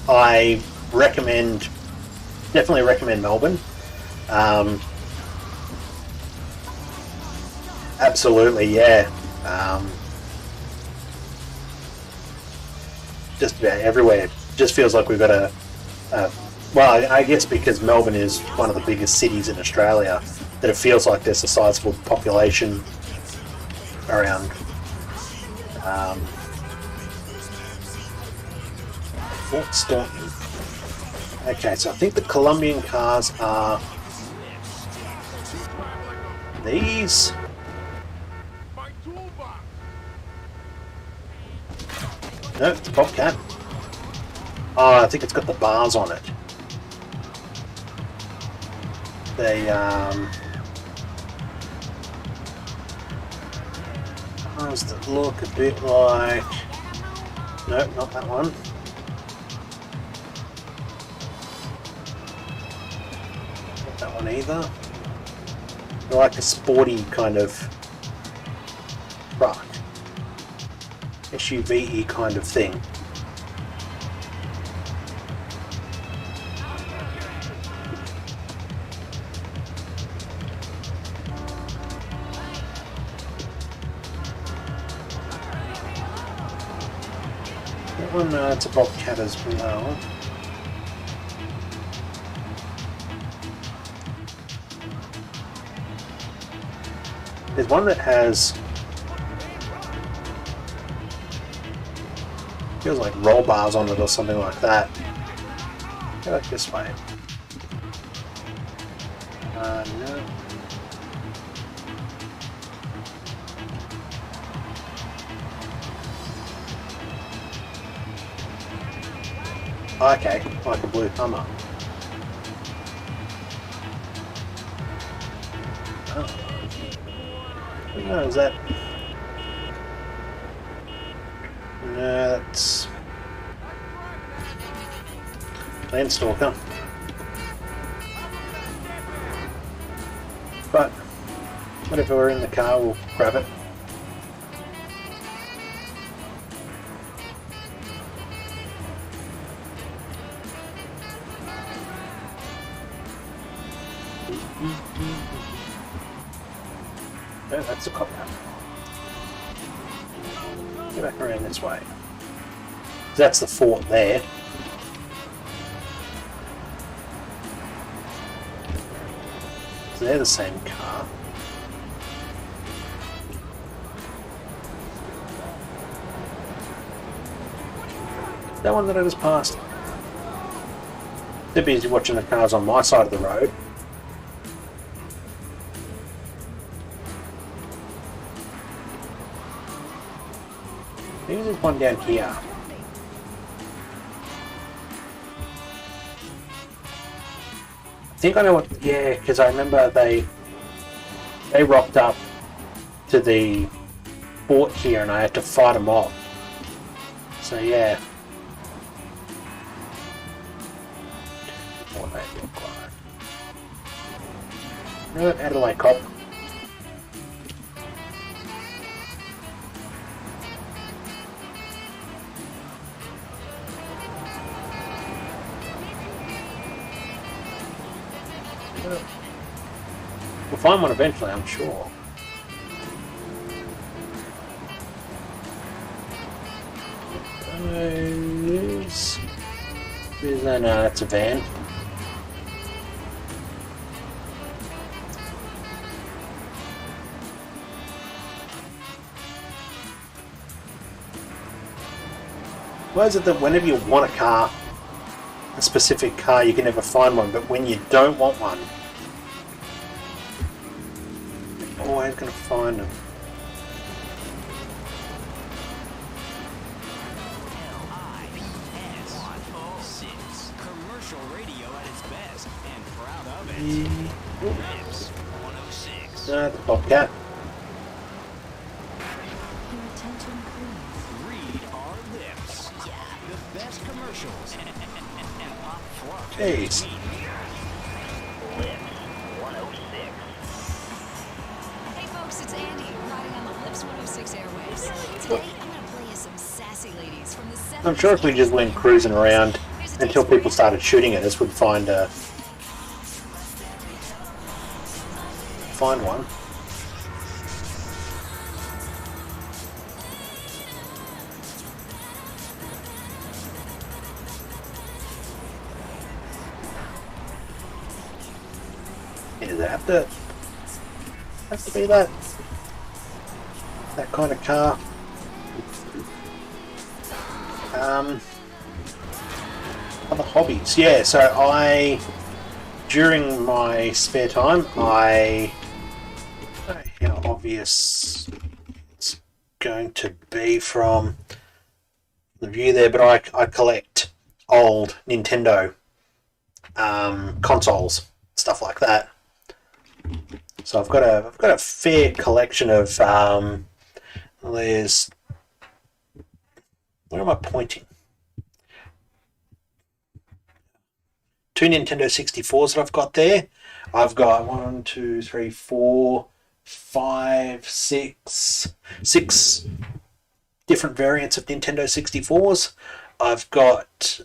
A: I definitely recommend Melbourne. Absolutely, yeah. Just about everywhere. Just feels like we've got well, I guess because Melbourne is one of the biggest cities in Australia, that it feels like there's a sizable population around. Fort Staunton. Okay, so I think the Colombian cars are these. No, it's a Bobcat. Oh, I think it's got the bars on it. They cars that look a bit like. Nope, not that one. Not that one either. They're like a sporty kind of truck. SUV-y kind of thing. That one, it's a Bobcat as well. There's one that has, feels like roll bars on it or something like that. Go back this way. No. Okay, like a blue Hummer. Oh. No, is that? No, that's Landstalker. But whatever, we're in the car, we'll grab it. Oh, that's a cop now. Get back around this way. That's the fort there. So they're the same car. That one that I just passed. They're busy watching the cars on my side of the road. Maybe there's one down here. I think I know what. Yeah, because I remember they rocked up to the fort here, and I had to fight them off. So yeah. What they look like. No, out of the way, cop. We'll find one eventually, I'm sure. No, that's a van. Why is it that whenever you want a car, a specific car, you can never find one, but when you don't want one, you're always going to find them?
E: Commercial radio at its best, and proud of it. Lips 106.
A: No, the Bobcat.
I: Your attention, please.
E: Read our lips. The best commercials. And pop flux.
A: Jeez.
E: Lips 106.
I: Hey folks, it's Andy, riding on the Lips 106 airwaves. Today, I'm gonna play you some sassy ladies from the 70s.
A: I'm sure if we just went cruising around until people started shooting at us, we'd find one. Does it have to be that kind of car? Other hobbies, yeah. So during my spare time, how obvious it's going to be from the view there, but I collect old Nintendo consoles, stuff like that. So I've got a fair collection of there's, where am I pointing? 2 Nintendo 64s that I've got there. I've got 1, 2, 3, 4, 5, 6 different variants of Nintendo 64s. I've got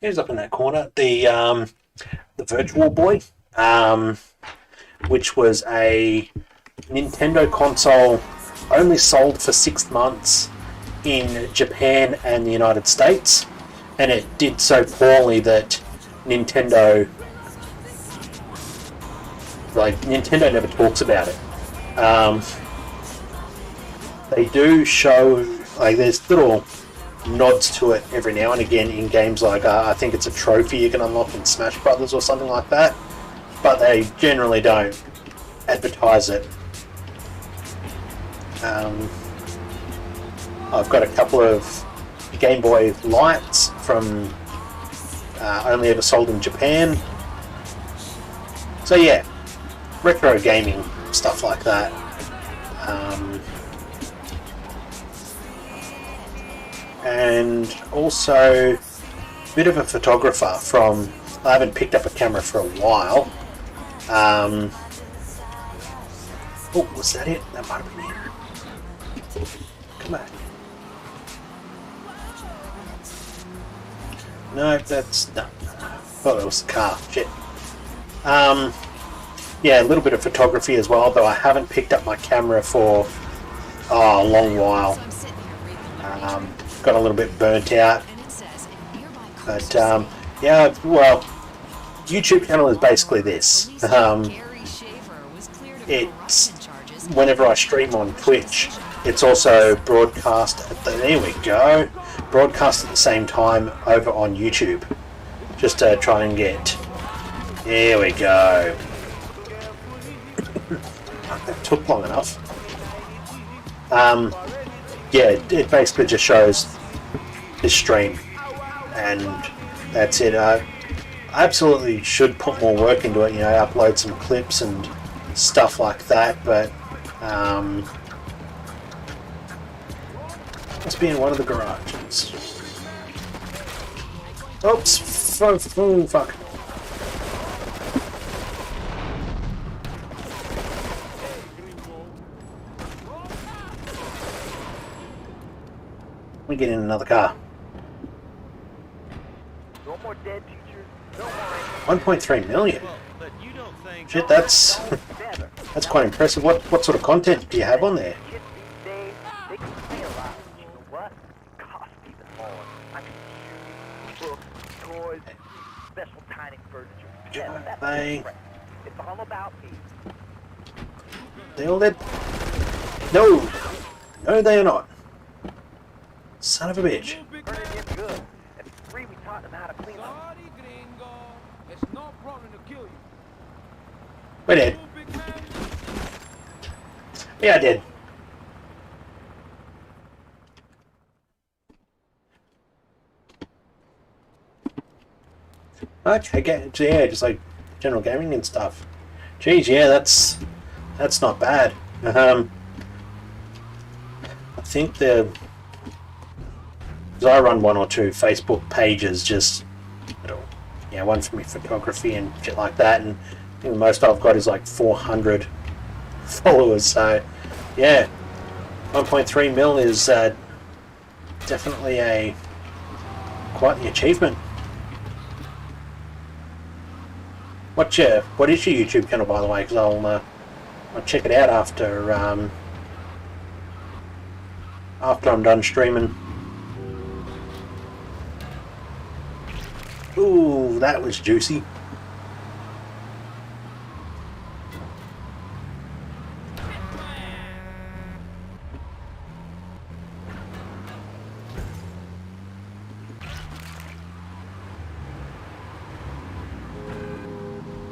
A: here's up in that corner the Virtual Boy, which was a Nintendo console only sold for 6 months in Japan and the United States, and it did so poorly that Nintendo never talks about it. They do show, there's little nods to it every now and again in games like I think it's a trophy you can unlock in Smash Brothers or something like that, but they generally don't advertise it. I've got a couple of Game Boy Lights from only ever sold in Japan. So yeah, retro gaming, stuff like that. And also a bit of a photographer from. I haven't picked up a camera for a while. Oh, was that it? That might have been it. Come on. No, that's no. Oh, it was the car. Shit. Yeah, a little bit of photography as well, though I haven't picked up my camera for a long while. Got a little bit burnt out. But yeah, well, YouTube channel is basically this. It's whenever I stream on Twitch, it's also broadcast at the, there we go, broadcast at the same time over on YouTube. Just to try and get, there we go. That took long enough. Yeah, it basically just shows this stream, and that's it. I absolutely should put more work into it, you know, upload some clips and stuff like that, but must be in one of the garages. Oops, fuck. Let me get in another car.
G: No more dead teachers. No more.
A: 1.3 million.
F: But you don't think...
A: Shit, that's quite impressive. What sort of content do you have on there?
G: Kids these days, they can say a lot. You know what? It costs even more. I mean, shoes, books, toys, special tiny furniture. Yeah, that's
A: They...
G: right. It's all about me.
A: They all dead? No! No, they are not. Son of a bitch.
G: Turn it in good. And for free, we taught them how to clean up.
A: We're dead. Yeah, I did. Okay, yeah, just like general gaming and stuff. Geez, yeah, that's not bad. I think the... Because I run one or two Facebook pages, just, you know, one for me photography and shit like that, and I think the most I've got is like 400 followers. So, yeah, 1.3 mil is definitely quite the achievement. What is your YouTube channel, by the way? Because I'll check it out after I'm done streaming. Ooh, that was juicy.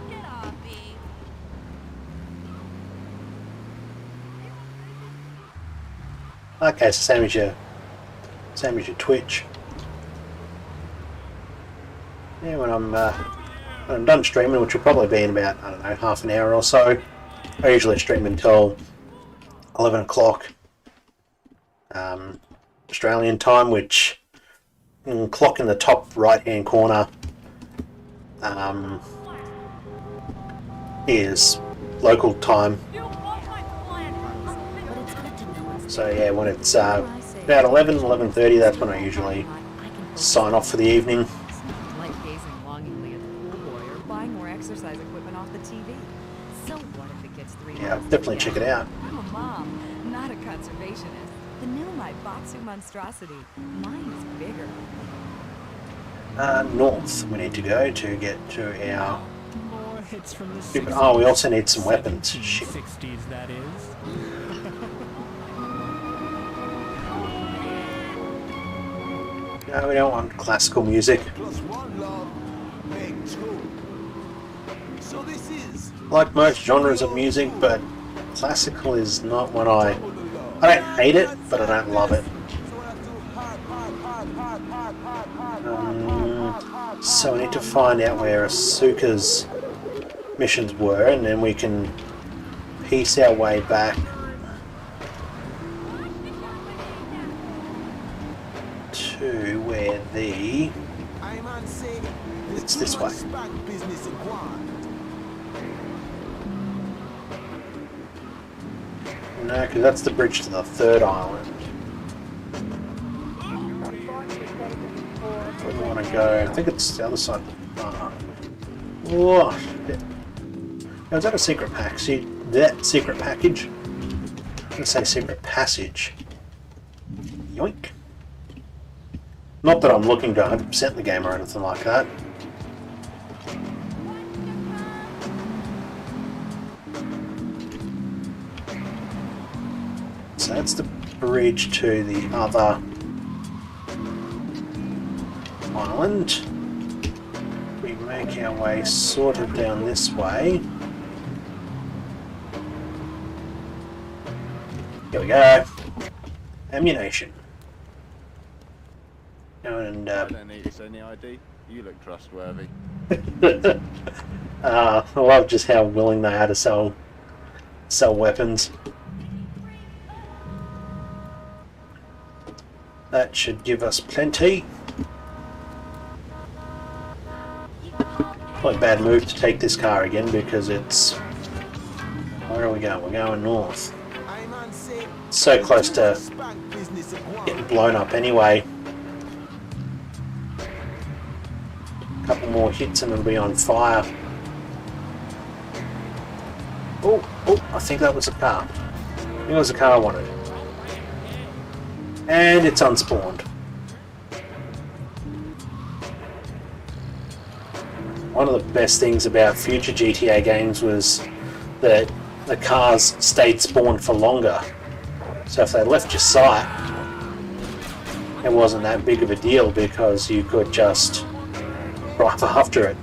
I: Get off me.
A: Okay, so same as your Twitch. Yeah, when I'm done streaming, which will probably be in about, I don't know, half an hour or so. I usually stream until 11 o'clock Australian time, which clock in the top right hand corner is local time. So yeah, when it's about 11:30, that's when I usually sign off for the evening.
J: Like gazing longingly at the pool boy or buying more exercise equipment off the TV. So what if it gets 3
A: Yeah,
J: miles
A: definitely
J: to
A: check
J: the
A: it out.
J: I'm a mom, not a conservationist. The new My Boxu Monstrosity. Mine is bigger.
A: North we need to go to get to our...
C: More hits from the
A: Oh, we also need some weapons. Shit.
C: 60s, that is.
A: No, we don't want classical music.
H: Plus one love, make two. So this is
A: Like most genres of music, but classical is not one I don't hate it, but I don't love it. So we need to find out where Asuka's missions were, and then we can piece our way back to where the...
H: I'm on say,
A: It's this way.
H: Spank business in Guam.
A: No, because that's the bridge to the third island. Where do we want to go? I think it's the other side of the Whoa! Shit. Now, is that a secret package? That secret package? Let's say secret passage. Yoink. Not that I'm looking to 100% the game or anything like that. So that's the bridge to the other island. We make our way sort of down this way. Here we go. Ammunition. And
K: I don't need to send the ID. You look trustworthy.
A: I love just how willing they are to sell weapons. That should give us plenty. Probably a bad move to take this car again because it's... Where are we going? We're going north. So close to getting blown up anyway. A couple more hits and it'll be on fire. Oh, I think that was a car. I think it was a car I wanted. And it's unspawned. One of the best things about future GTA games was that the cars stayed spawned for longer. So if they left your sight, it wasn't that big of a deal because you could just drive after it.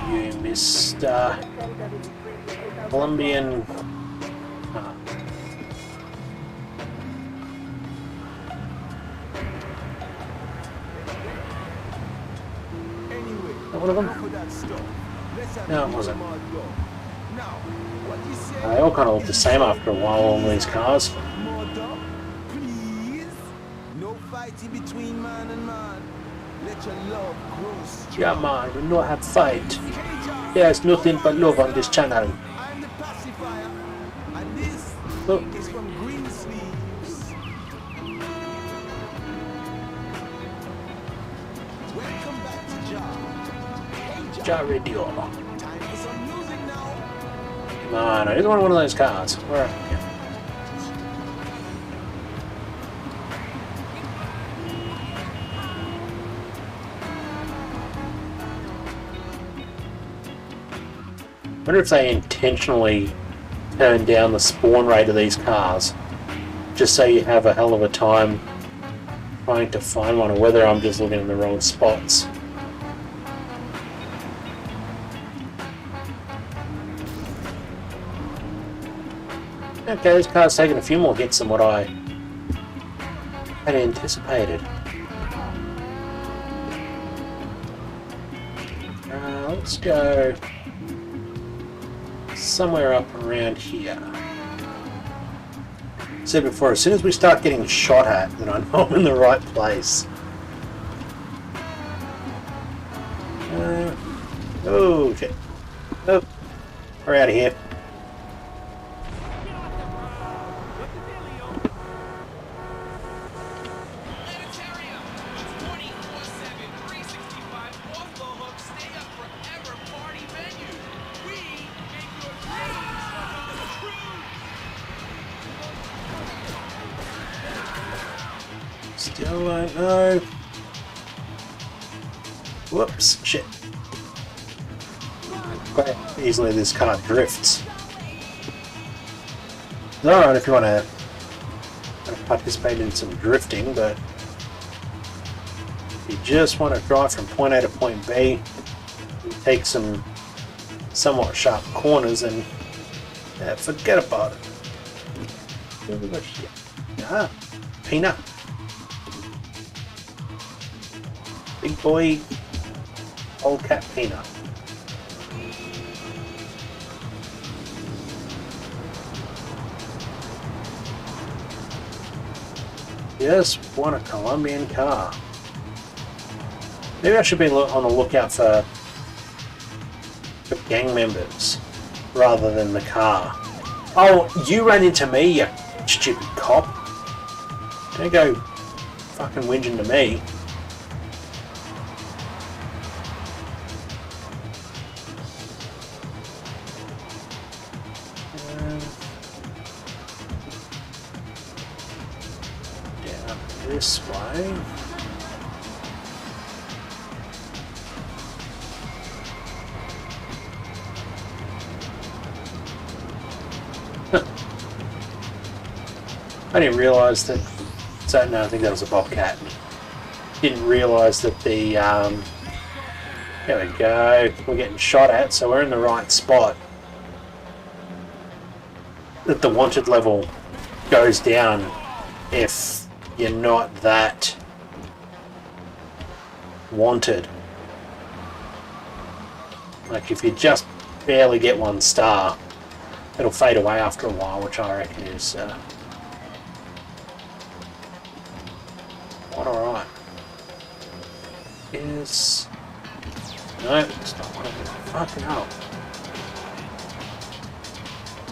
A: You missed Colombian. One of them? No, it wasn't. They all kind of look the same after a while, all these cars.
H: No fighting between man and man. Let your love grow strong.
A: Yeah man, we know how to fight. There's nothing but love on this channel.
H: I'm the pacifier, and this is from Green Sleeves. Welcome back to Jar. Hey,
A: Jar Radio.
H: Time for some music now.
A: Come on, I didn't want one of those cars. Where? Yeah. I wonder if they intentionally turn down the spawn rate of these cars just so you have a hell of a time trying to find one, or whether I'm just looking in the wrong spots. Okay, this car's taking a few more hits than what I had anticipated. Let's go somewhere up around here. Said before, as soon as we start getting shot at, then I know I'm in the right place. Oh shit. Oh, we're out of here. Still don't know. Whoops, shit. Quite easily this car drifts. It's alright if you want to participate in some drifting, but if you just want to drive from point A to point B, and take some somewhat sharp corners, and forget about it. What have we got here? Ah, peanut. Big boy Old cat Peanut. Just want a Colombian car. Maybe I should be on the lookout for gang members rather than the car. Oh, you ran into me, you stupid cop. Don't go fucking whinging to me. Down this way. I didn't realise that. So no, I think that was a bobcat. Didn't realise that the. There we go. We're getting shot at, so we're in the right spot. That the wanted level goes down if you're not that wanted. Like if you just barely get 1 star, it'll fade away after a while, which I reckon is. What alright. Is. No, it's not one of them. Fucking hell.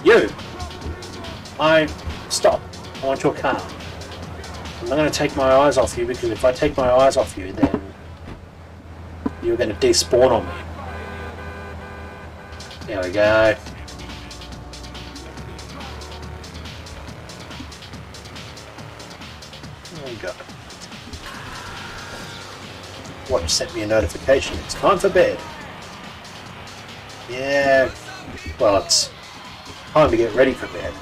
A: You! Stop. I want your car. I'm not going to take my eyes off you, because if I take my eyes off you, then you're going to despawn on me. There we go. There we go. Watch sent me a notification. It's time for bed. Yeah. Well, it's time to get ready for bed.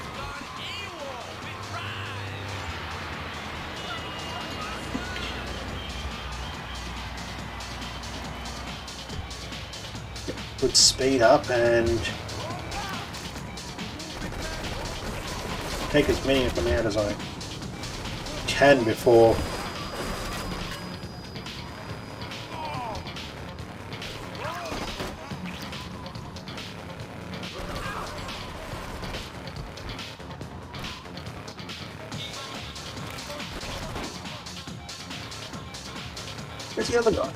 A: Good speed up and take as many of them out as I can before where's the other guy?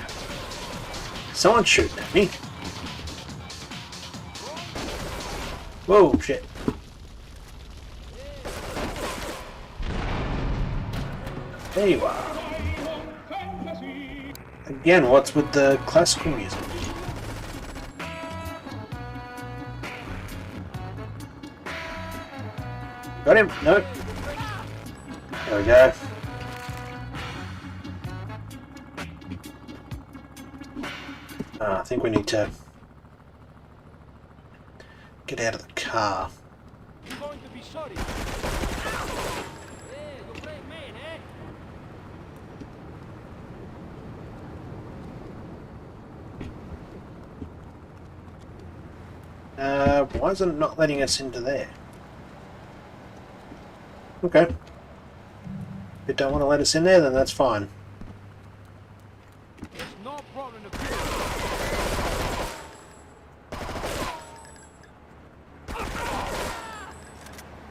A: Someone's shooting at me. Whoa, shit. There you are. Again, what's with the classical music? Got him? No. There we go. I think we need to get out of the car. Why is it not letting us into there? Okay. If it don't want to let us in there, then that's fine.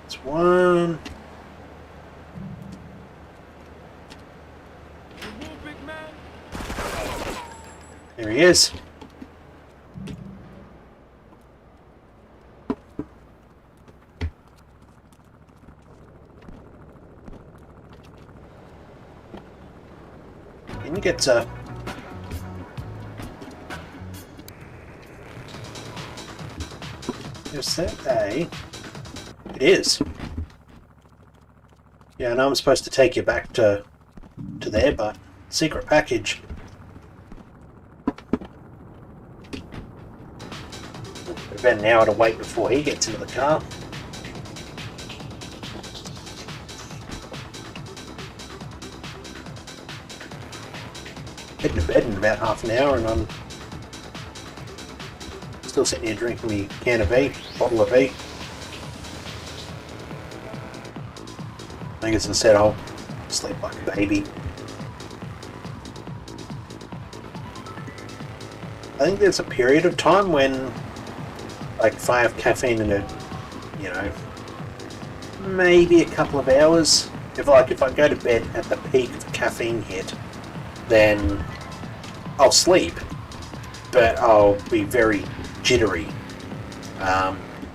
A: It's one. There he is. And you get is that A? It is. Yeah, I know I'm supposed to take you back to there, but secret package. About an hour to wait before he gets into the car. Heading to bed in about half an hour, and I'm still sitting here drinking me can of V, bottle of V. I think it's instead I'll sleep like a baby. I think there's a period of time when, like, if I have caffeine in it, you know, maybe a couple of hours. If I go to bed at the peak of caffeine hit, then I'll sleep, but I'll be very jittery.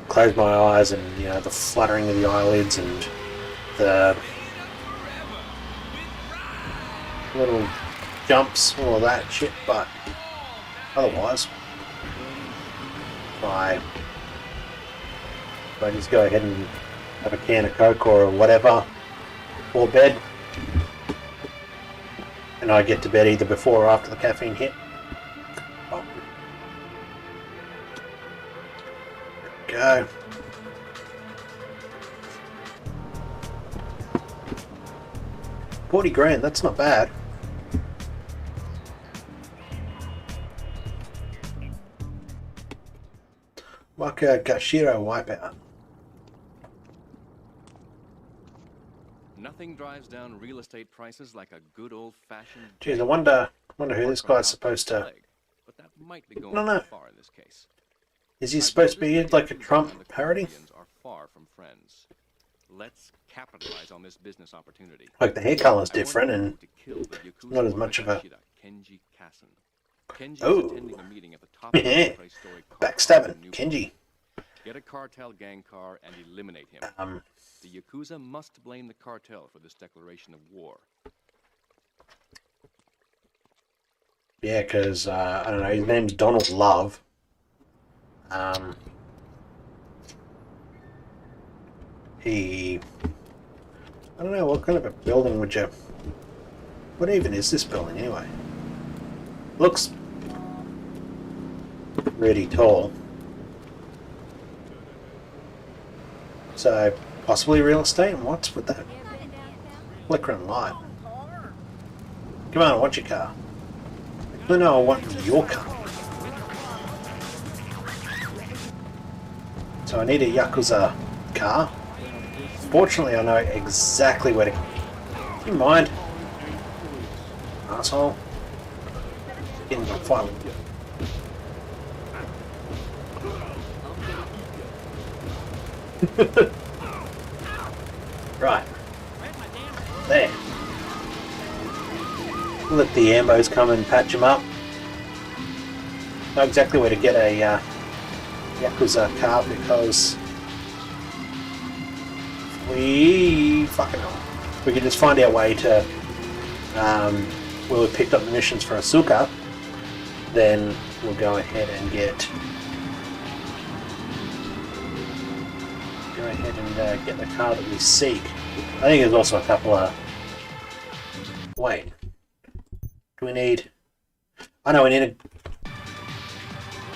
A: Close my eyes, and you know, the fluttering of the eyelids and the little jumps, all of that shit. But otherwise, if I just go ahead and have a can of Coke or whatever before bed, and I get to bed either before or after the caffeine hit. Oh. Go. $40,000, that's not bad. Waka Gashiro Wipeout.
E: Nothing drives down real estate prices like a good old-fashioned.
A: Geez, I wonder who this guy's supposed to.
E: But that might be going
A: No.
E: too far in this case.
A: Is he supposed to be like a Trump parody?
E: Are far from friends. Let's capitalize on this business opportunity.
A: Like the hair color's different and not as much of a.
E: Kenji Kassen. Kenji
A: Oh,
E: is attending a meeting at the top of
A: yeah,
E: the story
A: backstabbing Kenji.
E: Get a cartel gang car and eliminate him. The Yakuza must blame the cartel for this declaration of war.
A: Yeah, because I don't know. His name's Donald Love. He. I don't know what kind of a building would you. What even is this building anyway? Looks really tall. So possibly real estate. And what's with that flickering light? Come on, I want your car. No, I want your car. So I need a Yakuza car. Fortunately, I know exactly where to go. Do you mind? Asshole. Getting in a fight with you. Right. There. Let the ambos come and patch him up. Know exactly where to get a Yakuza car because we could just find our way to where we picked up the missions for Asuka, then we'll go ahead and get the car that we seek. I think there's also a couple of. Wait, do we need? I know we need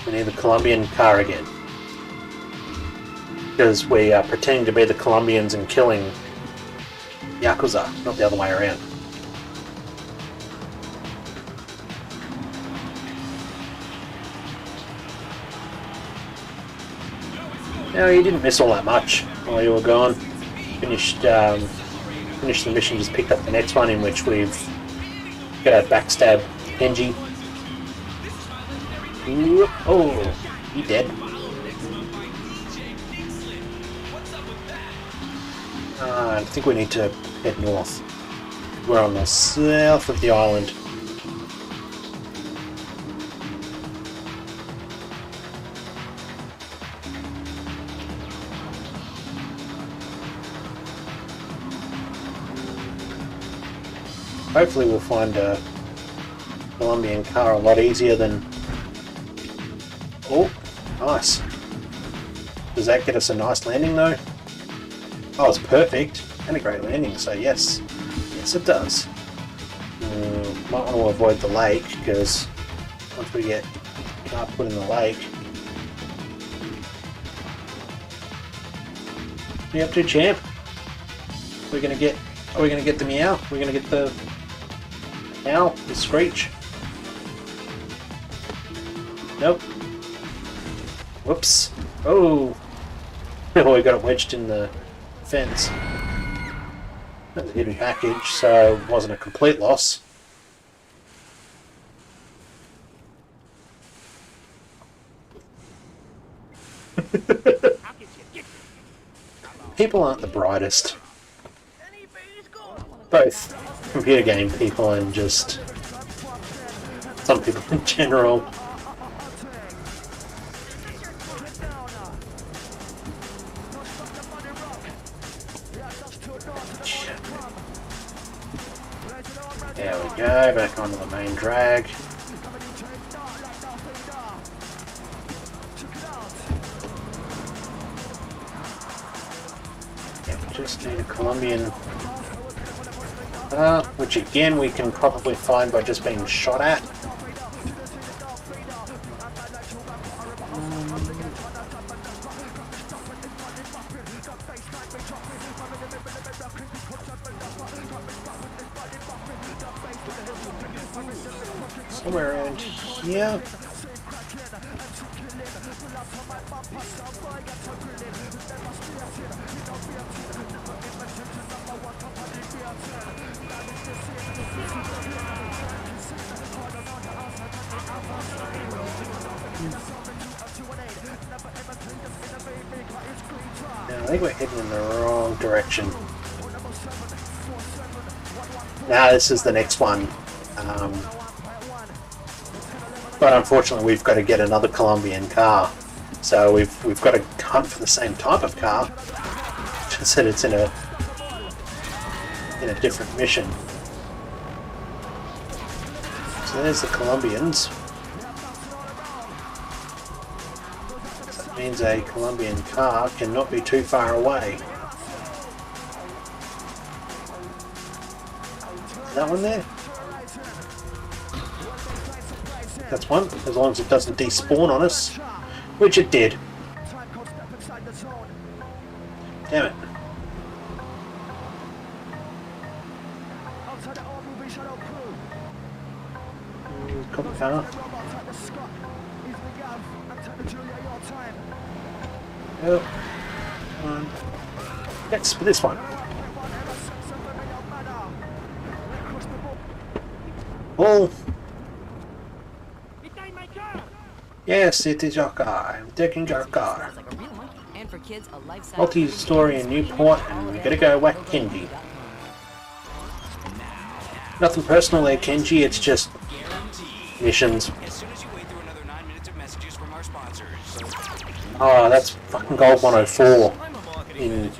A: the Colombian car again. Because we are pretending to be the Colombians and killing Yakuza, not the other way around. No, you didn't miss all that much while you were gone. Finished the mission, just picked up the next one in which we've got to backstab Kenji. Oh, he dead. I think we need to head north. We're on the south of the island. Hopefully we'll find a Colombian car a lot easier than... Oh, nice. Does that get us a nice landing though? Oh, it's perfect. And a great landing, so yes. Yes, it does. Might want to avoid the lake, because once we get the car put in the lake... What are you up to, champ? Are we gonna get the meow? We're gonna get the owl, the screech. Nope. Whoops. Oh. Oh, we got it wedged in the fence. That was a hidden package, so it wasn't a complete loss. People aren't the brightest. Both computer game people and just some people in general. There we go, back onto the main drag. Just need a Colombian, which again we can probably find by just being shot at. Somewhere around here. Now, I think we're heading in the wrong direction. Now this is the next one. But unfortunately we've got to get another Colombian car. So we've got to hunt for the same type of car. Just that it's in a different mission. So there's the Colombians. That means a Colombian car cannot be too far away. Is that one there? That's one, as long as it doesn't despawn on us, which it did. Damn it. Copy car. Oh. Yes, but this one. Oh. Yes, it is your car. I'm taking your car. Multi-story in Newport, and we're gonna go whack Kenji. Nothing personal there, Kenji. It's just missions. Oh, that's fucking Gold 104. When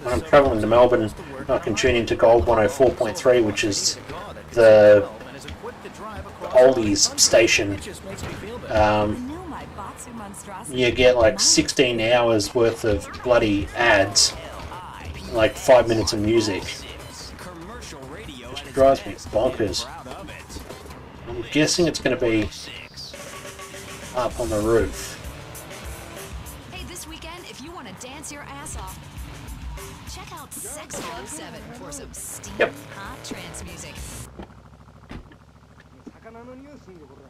A: I'm travelling to Melbourne, I can tune into Gold 104.3, which is the oldies station. You get like 16 hours worth of bloody ads, like 5 minutes of music. Which drives me bonkers. I'm guessing it's going to be up on the roof.
I: Hey, this weekend, if you want to dance your ass off, check out Sex Club 7 for some steamy, hot trance music.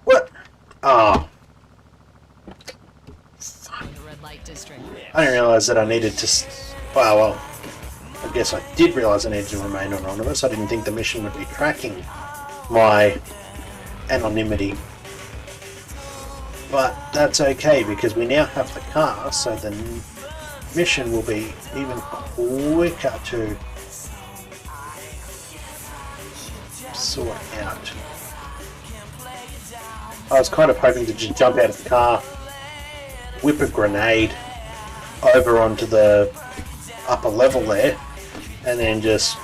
A: What? Oh. I didn't realise that I needed to... Well, I guess I did realise I needed to remain anonymous. I didn't think the mission would be tracking my anonymity. But that's okay, because we now have the car, so the mission will be even quicker to sort out. I was kind of hoping to just jump out of the car, whip a grenade over onto the upper level there, and then just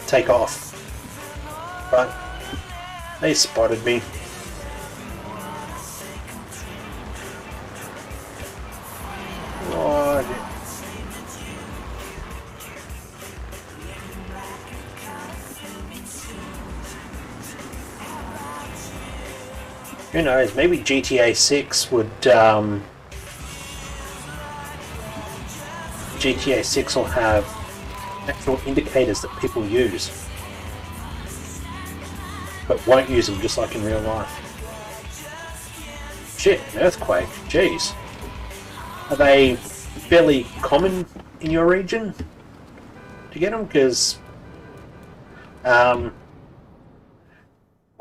A: take off. But they spotted me. Oh, who knows, maybe GTA 6 would, GTA 6 will have actual indicators that people use, but won't use them, just like in real life. Shit, an earthquake, jeez. Are they fairly common in your region to get them? Because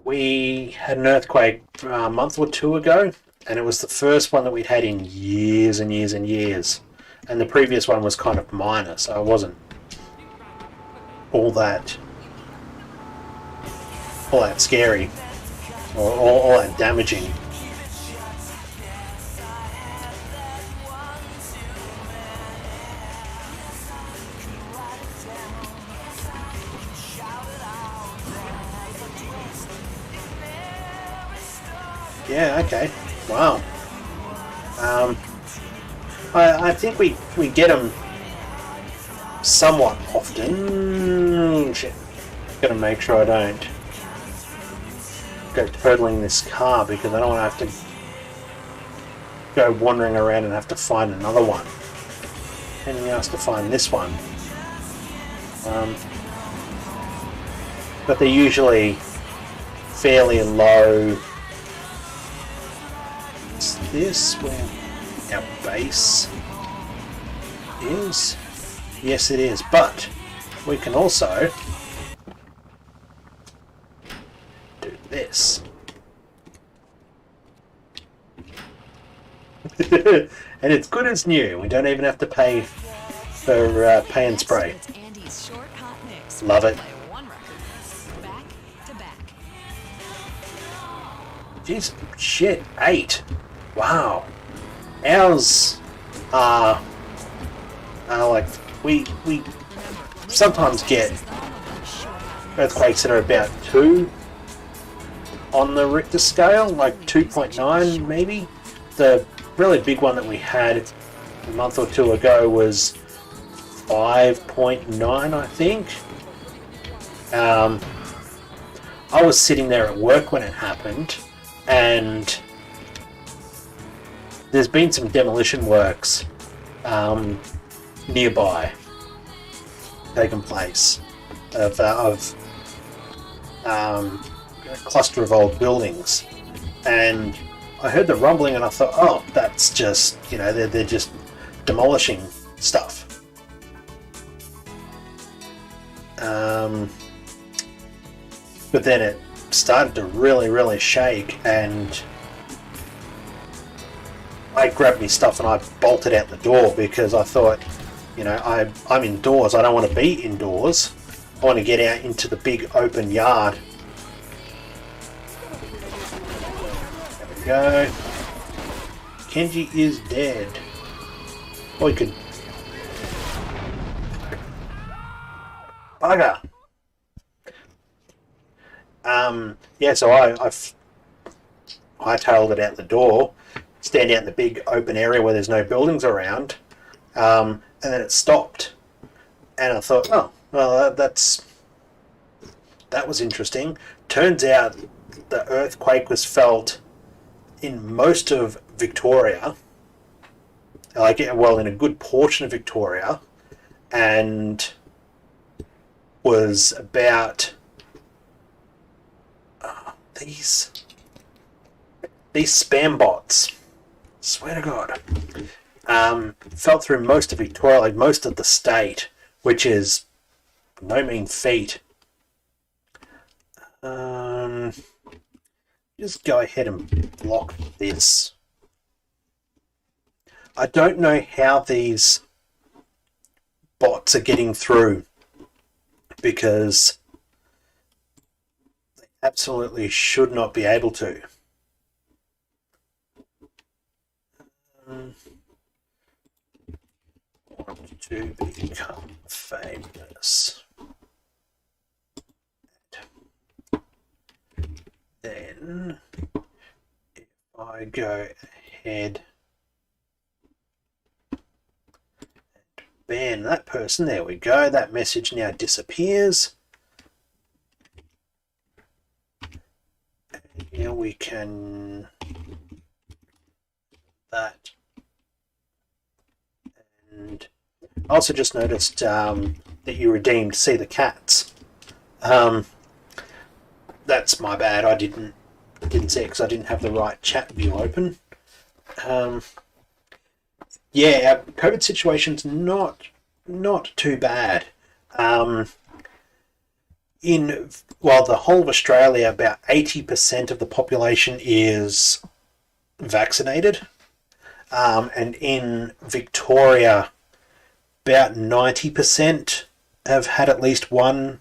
A: we had an earthquake a month or two ago, and it was the first one that we'd had in years and years and years. And the previous one was kind of minor, so it wasn't all that scary or all that damaging. Yeah, okay. Wow. I think we get them somewhat often. Shit. Gotta make sure I don't go totaling this car because I don't want to have to go wandering around and have to find another one. Anything else to find this one. But they're usually fairly low. Is this where our base is? Yes, it is. But we can also do this. And it's good as new. We don't even have to pay for pay and spray. Love it. Jeez, shit, 8. Wow. Ours are like we sometimes get earthquakes that are about 2 on the Richter scale, like 2.9 maybe. The really big one that we had a month or two ago was 5.9, I think. I was sitting there at work when it happened, and there's been some demolition works nearby taking place of a cluster of old buildings, and I heard the rumbling and I thought, oh, that's just, you know, they're just demolishing stuff. But then it started to really shake, and I grabbed my stuff and I bolted out the door because I thought, you know, I'm indoors. I don't want to be indoors. I want to get out into the big open yard. There we go. Kenji is dead. Or we could... Bugger! Yeah, so I hightailed it out the door, stand out in the big open area where there's no buildings around, and then it stopped. And I thought, oh, well, that was interesting. Turns out the earthquake was felt in most of Victoria, like, well, in a good portion of Victoria, and was about these spam bots. Swear to God, felt through most of Victoria, like most of the state, which is no mean feat. Just go ahead and block this. I don't know how these bots are getting through, because they absolutely should not be able to. Want to become famous. Then, if I go ahead and ban that person, there we go, that message now disappears. And now we can that. And I also just noticed that you redeemed See the Cats. That's my bad. I didn't see it because I didn't have the right chat view open. Yeah, our COVID situation's not too bad. the whole of Australia, about 80% of the population is vaccinated. And in Victoria, about 90% have had at least one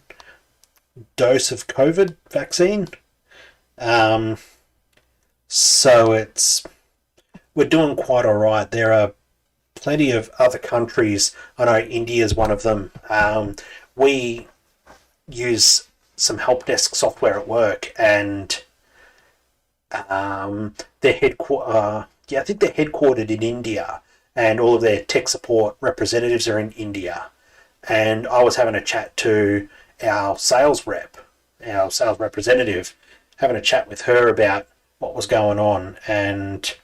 A: dose of COVID vaccine. So we're doing quite all right. There are plenty of other countries. I know India is one of them. We use some help desk software at work, and they're I think they're headquartered in India, and all of their tech support representatives are in India. And I was having a chat to our sales representative, having a chat with her about what was going on, and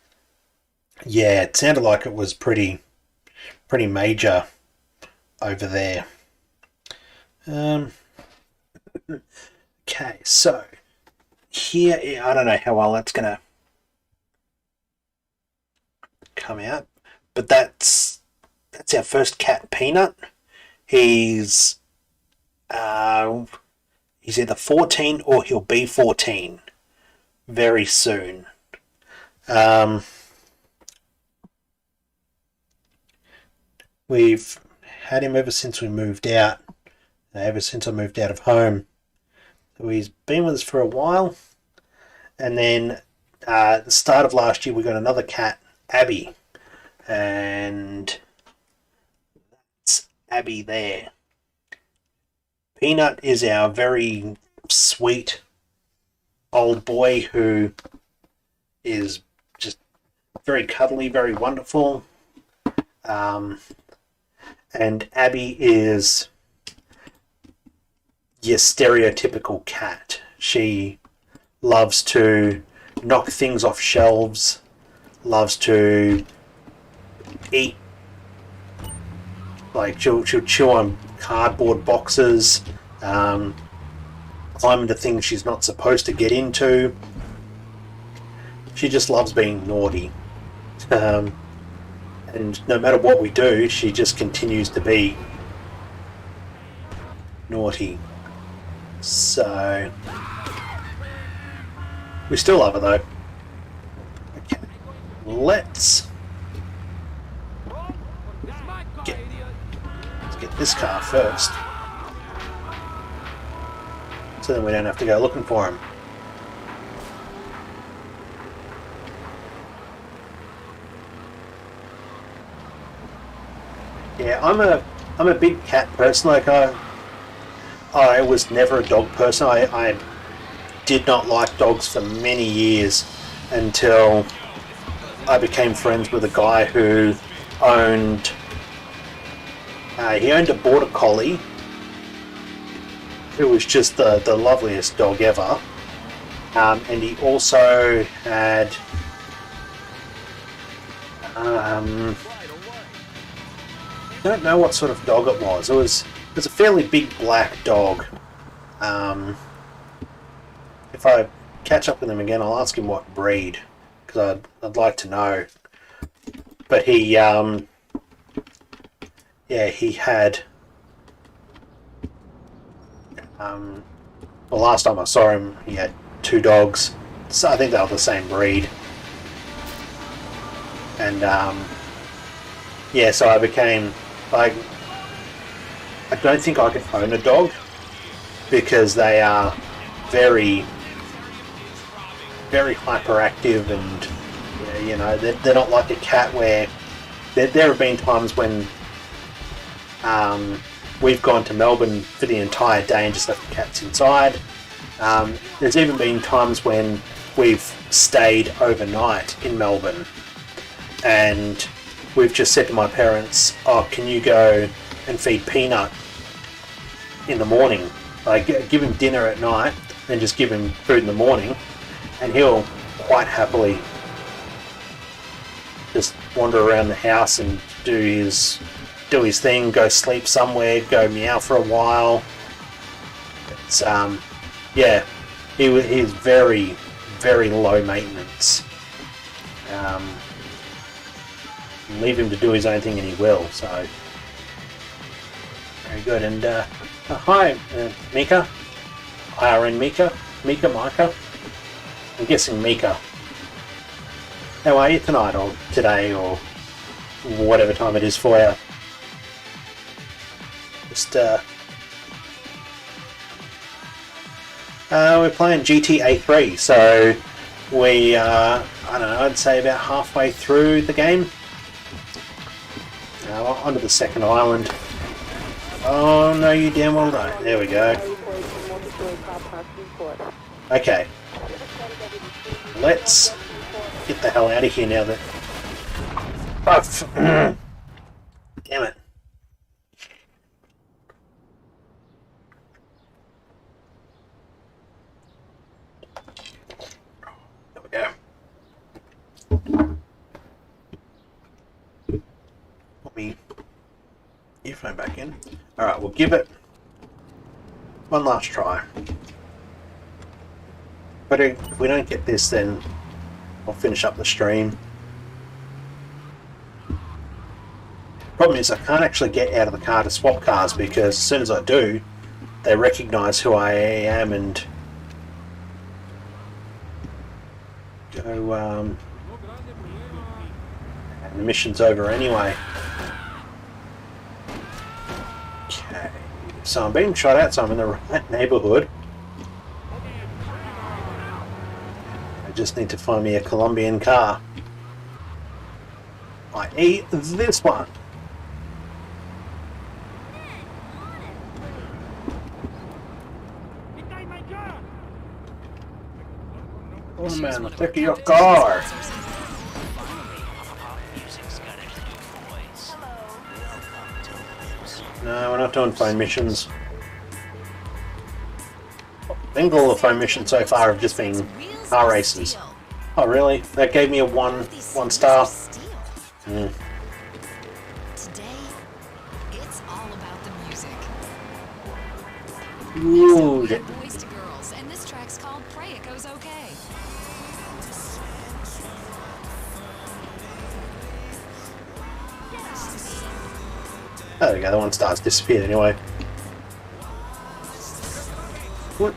A: yeah, it sounded like it was pretty major over there. Okay, so here, I don't know how well that's gonna come out, but that's our first cat, Peanut. He's either 14 or he'll be 14 very soon. We've had him ever since we moved out, ever since I moved out of home. So he's been with us for a while, and then at the start of last year we got another cat, Abby, and that's Abby there. Peanut is our very sweet old boy who is just very cuddly, very wonderful. And Abby is your stereotypical cat. She loves to knock things off shelves, loves to eat, like she'll chew on cardboard boxes, climb into things she's not supposed to get into. She just loves being naughty. And no matter what we do, she just continues to be naughty. So we still love her though. Okay, let's get this car first, so then we don't have to go looking for him. Yeah, I'm a big cat person. Like I was never a dog person. I did not like dogs for many years until I became friends with a guy who owned a border collie who was just the loveliest dog ever, and he also had I don't know what sort of dog it was. It was a fairly big black dog. If I catch up with him again, I'll ask him what breed, because I'd like to know. But he had the last time I saw him, he had 2 dogs. So I think they were the same breed. And so I became like, I don't think I could own a dog because they are very, very hyperactive, and they're not like a cat where there have been times when we've gone to Melbourne for the entire day and just left the cats inside. There's even been times when we've stayed overnight in Melbourne and we've just said to my parents, "Oh, can you go and feed Peanut in the morning? Like, give him dinner at night and just give him food in the morning," and he'll quite happily just wander around the house and do his thing, go sleep somewhere, go meow for a while. It's he's very, very low maintenance. Leave him to do his own thing and he will, so very good. And hi Mika, IRN Mika? Mika? I'm guessing Mika. How are you tonight or today or whatever time it is for you? Just, we're playing GTA 3, so we are, I don't know, I'd say about halfway through the game. Onto the second island. Oh no, you damn well don't. There we go. Okay. Let's get the hell out of here now that... Oh, damn it. There we go. Put me earphone back in. Alright, we'll give it one last try. But if we don't get this, then I'll finish up the stream. Problem is I can't actually get out of the car to swap cars because as soon as I do, they recognise who I am and go, and the mission's over anyway. Okay, so I'm being shot at, so I'm in the right neighbourhood. I just need to find me a Colombian car. I.e. this one. Oh man, take your car! No, we're not doing phone missions. I think all the phone missions so far have just been car races. Oh really? That gave me a one star? Mm.
I: Today, it's all about the music.
A: Ooh,
I: Music from boys to girls, and this track's called Pray It Goes Okay.
A: Oh, there we go, the one star's disappeared anyway. What?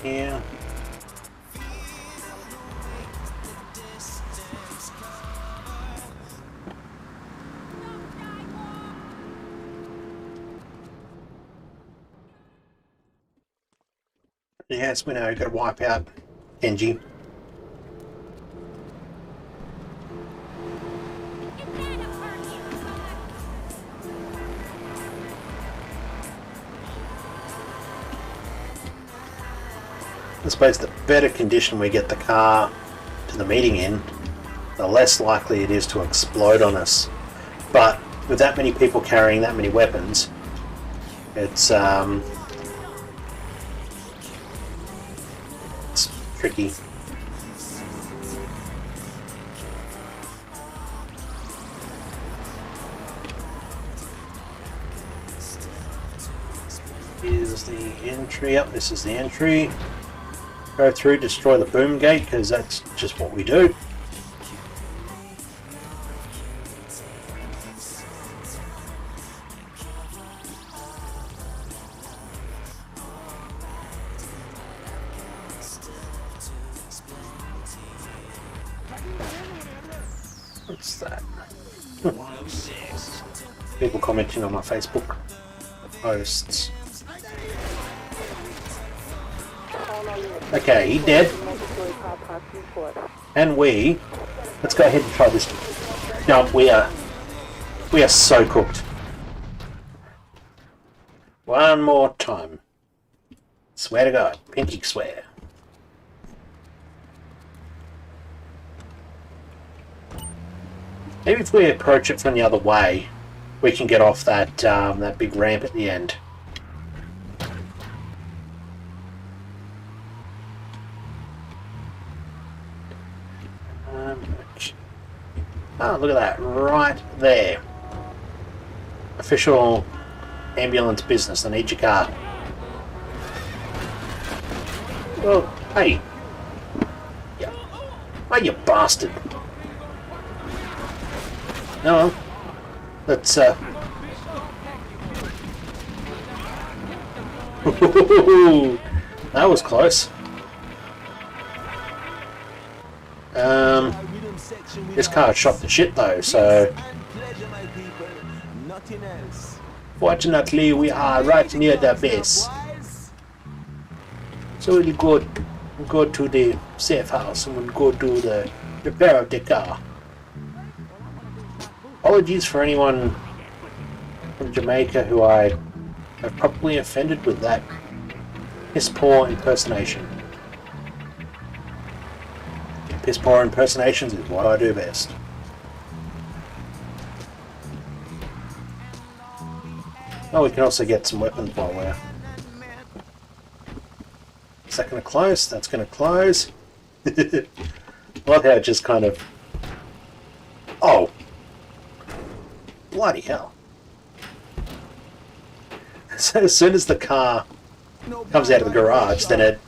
A: Yeah. Yes, we know, we've got to wipe out Kenji. I suppose the better condition we get the car to the meeting in, the less likely it is to explode on us. But with that many people carrying that many weapons, it's tricky. Here's the entry. Up, this is the entry. Go through, destroy the boom gate, because that's just what we do. What's that? People commenting on my Facebook posts. Okay, he dead. And let's go ahead and try this jump. We are so cooked. One more time. Swear to God, pinky swear. Maybe if we approach it from the other way, we can get off that that big ramp at the end. Oh, look at that, right there. Official ambulance business, I need your car. Well, hey. Yeah. Oh, you bastard. No, let's That was close. This car shot the shit though, so fortunately we are right near the base. So we'll go to the safe house and we'll go do the repair of the car. Apologies for anyone from Jamaica who I have probably offended with that piss poor impersonation. Piss poor impersonations is what I do best. Oh, we can also get some weapons while we're... Is that going to close? That's going to close. I love how it just kind of... Oh! Bloody hell. So as soon as the car comes out of the garage, then it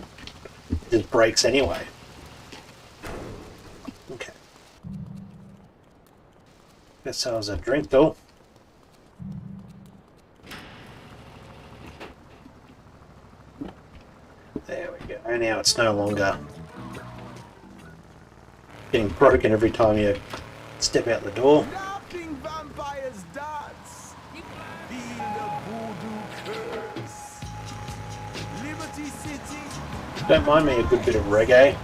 A: just brakes anyway. Okay. Guess that was a drink though. There we go. And now it's no longer getting broken every time you step out the door. Don't mind me a good bit of reggae.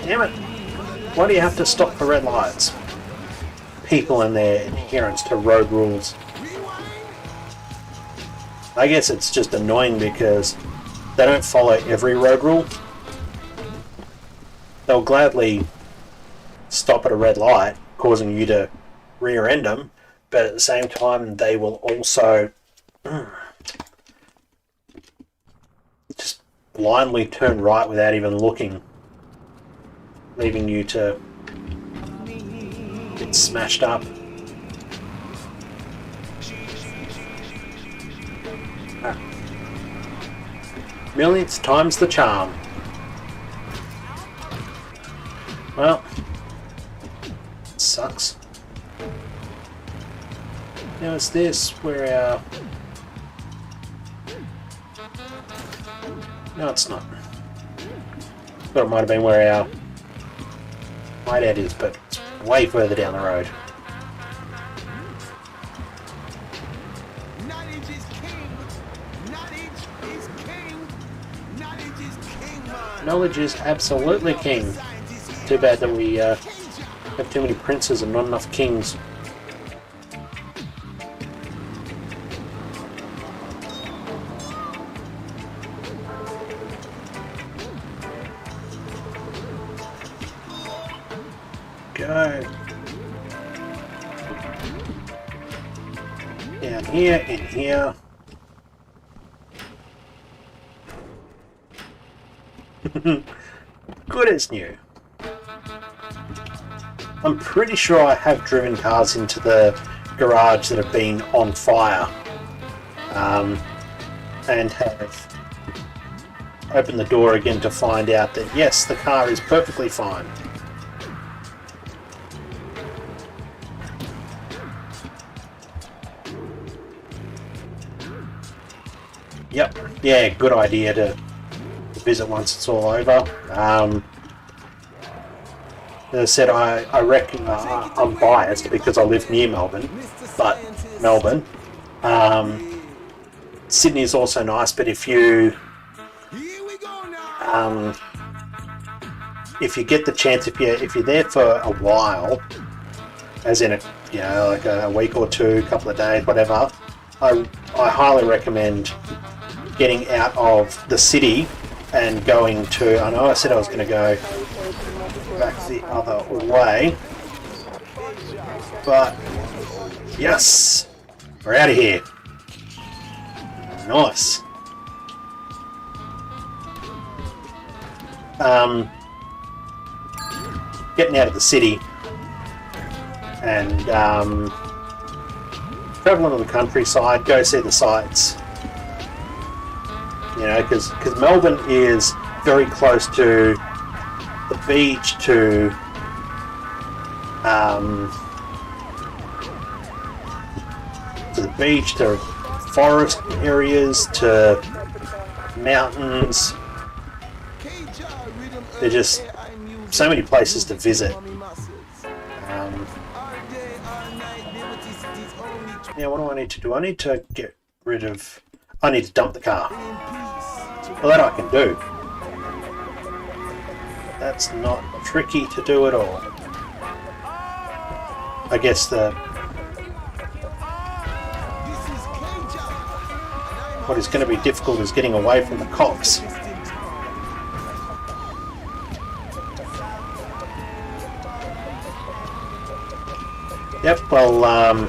A: Damn it. Why do you have to stop for red lights? People and their adherence to road rules. I guess it's just annoying because they don't follow every road rule. They'll gladly stop at a red light, causing you to rear-end them, but at the same time they will also just blindly turn right without even looking, leaving you to get smashed up. Millionth time's the charm. Well, sucks. Now is this where our... No, it's not. Thought it might have been where our my dad is, but it's way further down the road. Knowledge is absolutely king. Too bad that we have too many princes and not enough kings. Go. Down here, in here. Good as new. I'm pretty sure I have driven cars into the garage that have been on fire and have opened the door again to find out that yes, the car is perfectly fine. Yep, yeah, good idea to visit once it's all over. As I said, I reckon I'm biased because I live near Melbourne, but Melbourne. Sydney is also nice, but if you get the chance, if you're there for a while, as in like a week or two, a couple of days, whatever, I highly recommend getting out of the city and going to, I know I said I was going to go back the other way, but yes, we're out of here. Nice. Getting out of the city and travel into the countryside, go see the sights. You know, because Melbourne is very close to the beach, to forest areas, to mountains. There's just so many places to visit. Yeah, what do I need to do? I need to get rid of... I need to dump the car. Well, that I can do. That's not tricky to do at all. I guess what is going to be difficult is getting away from the cops. Yep, well,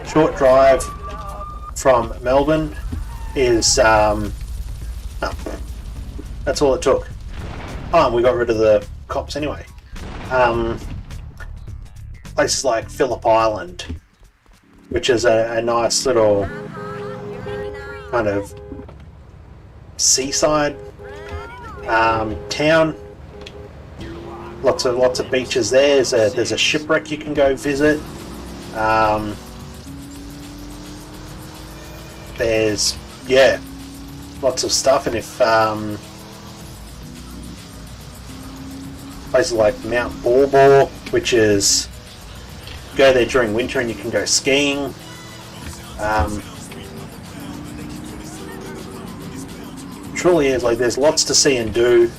A: short drive from Melbourne is, oh, that's all it took. Oh, and we got rid of the cops anyway. Places like Phillip Island, which is a nice little kind of seaside town. Lots of beaches there. There's a shipwreck you can go visit. There's lots of stuff, and if places like Mount Borbor, which is go there during winter and you can go skiing. Truly is, like, there's lots to see and do,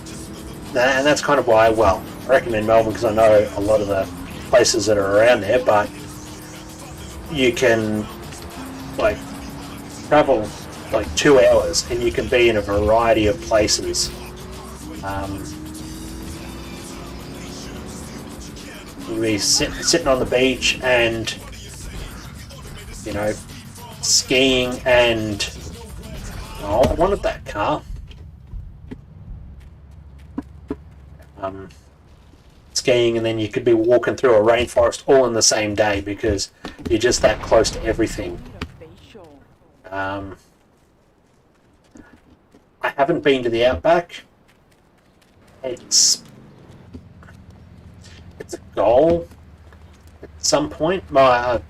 A: and that's kind of why, well, I recommend Melbourne, because I know a lot of the places that are around there, but you can like travel like 2 hours and you can be in a variety of places. You'll be sitting on the beach and, you know, skiing and... Oh, I wanted that car. Skiing, and then you could be walking through a rainforest all in the same day because you're just that close to everything. I haven't been to the Outback. It's a goal at some point. My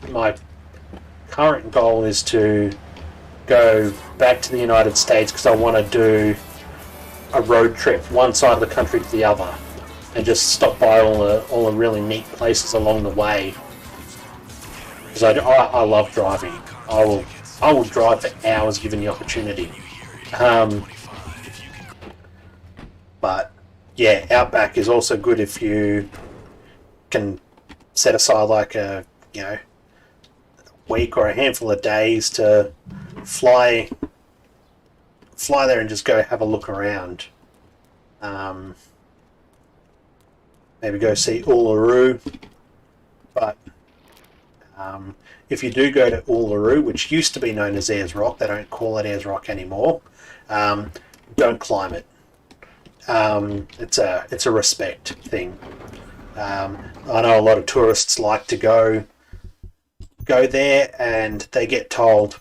A: current goal is to go back to the United States because I want to do a road trip one side of the country to the other and just stop by all the really neat places along the way, because I love driving. I will drive for hours given the opportunity. But yeah, Outback is also good if you can set aside like a week or a handful of days to fly there and just go have a look around. Maybe go see Uluru. But if you do go to Uluru, which used to be known as Ayers Rock, they don't call it Ayers Rock anymore, don't climb it. It's a respect thing. I know a lot of tourists like to go there and they get told,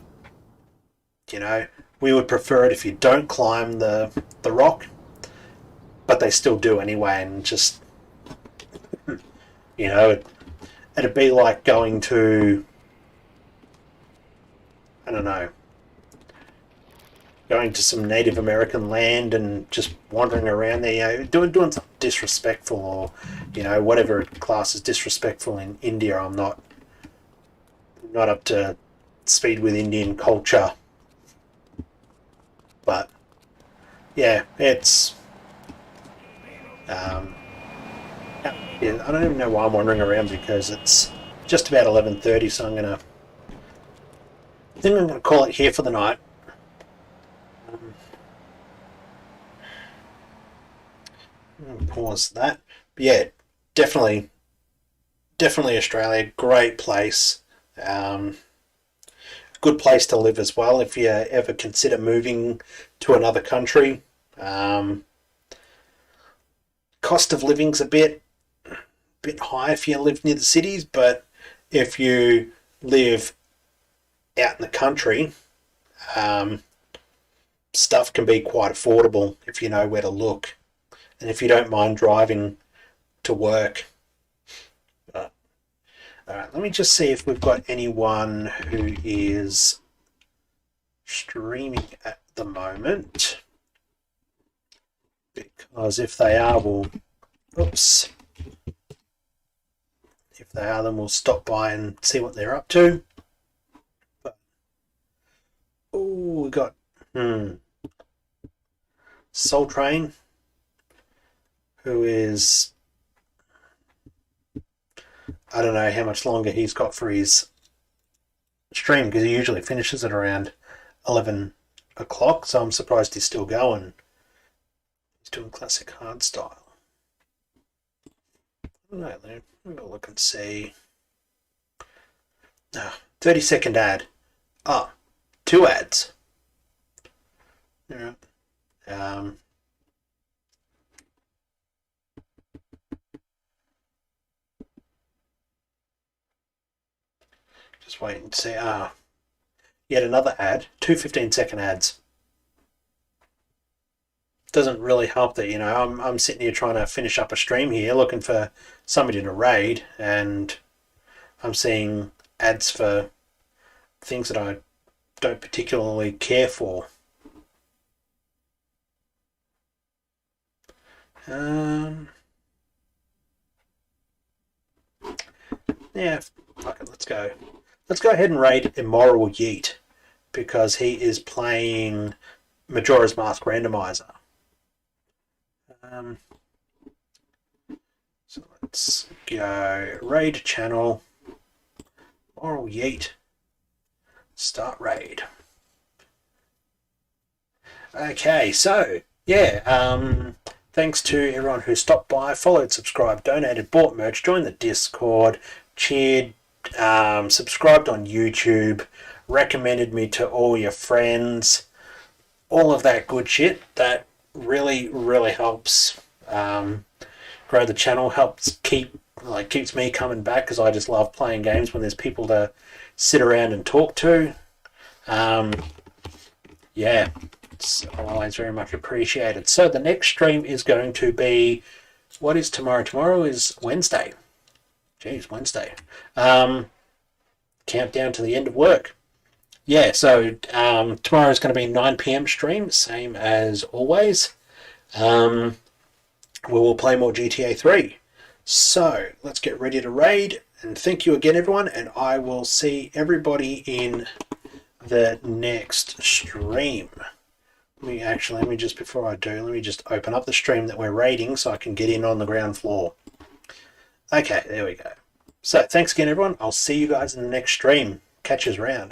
A: you know, we would prefer it if you don't climb the rock, but they still do anyway, and just, you know, it'd be like going to, I don't know, going to some Native American land and just wandering around there, you know, doing something disrespectful, or, you know, whatever class is disrespectful in India. I'm not up to speed with Indian culture, but yeah, it's yeah, I don't even know why I'm wandering around, because it's just about 11:30, so I think I'm gonna call it here for the night. Pause that. But yeah, definitely Australia, great place. Good place to live as well if you ever consider moving to another country. Cost of living's a bit high if you live near the cities, but if you live out in the country, stuff can be quite affordable if you know where to look, and if you don't mind driving to work. All right, let me just see if we've got anyone who is streaming at the moment, because if they are, if they are, then we'll stop by and see what they're up to. But, we got Soul Train, who is, I don't know how much longer he's got for his stream, because he usually finishes at around 11 o'clock, so I'm surprised he's still going. He's doing classic hardstyle. I don't know, let me look and see. 30-second ad. 2 ads. Yeah. Just wait and see. Yet another ad. 2 15-second ads. Doesn't really help that, I'm sitting here trying to finish up a stream here, looking for somebody to raid, and I'm seeing ads for things that I don't particularly care for. Yeah, fuck it, let's go. Let's go ahead and raid Immoral Yeet, because he is playing Majora's Mask Randomizer. So let's go raid channel, Immoral Yeet, start raid. Okay, so yeah, thanks to everyone who stopped by, followed, subscribed, donated, bought merch, joined the Discord, cheered, subscribed on YouTube, recommended me to all your friends, all of that good shit. That really, really helps grow the channel, keeps me coming back, because I just love playing games when there's people to sit around and talk to. Yeah, it's always very much appreciated. So the next stream is going to be, what is tomorrow? Tomorrow is Wednesday. Jeez, Wednesday. Countdown to the end of work. Yeah, so tomorrow is going to be 9 p.m. stream, same as always. We will play more GTA 3. So let's get ready to raid, and thank you again, everyone, and I will see everybody in the next stream. Let me just, before I do, let me just open up the stream that we're raiding so I can get in on the ground floor. Okay, there we go. So thanks again, everyone. I'll see you guys in the next stream. Catch us round.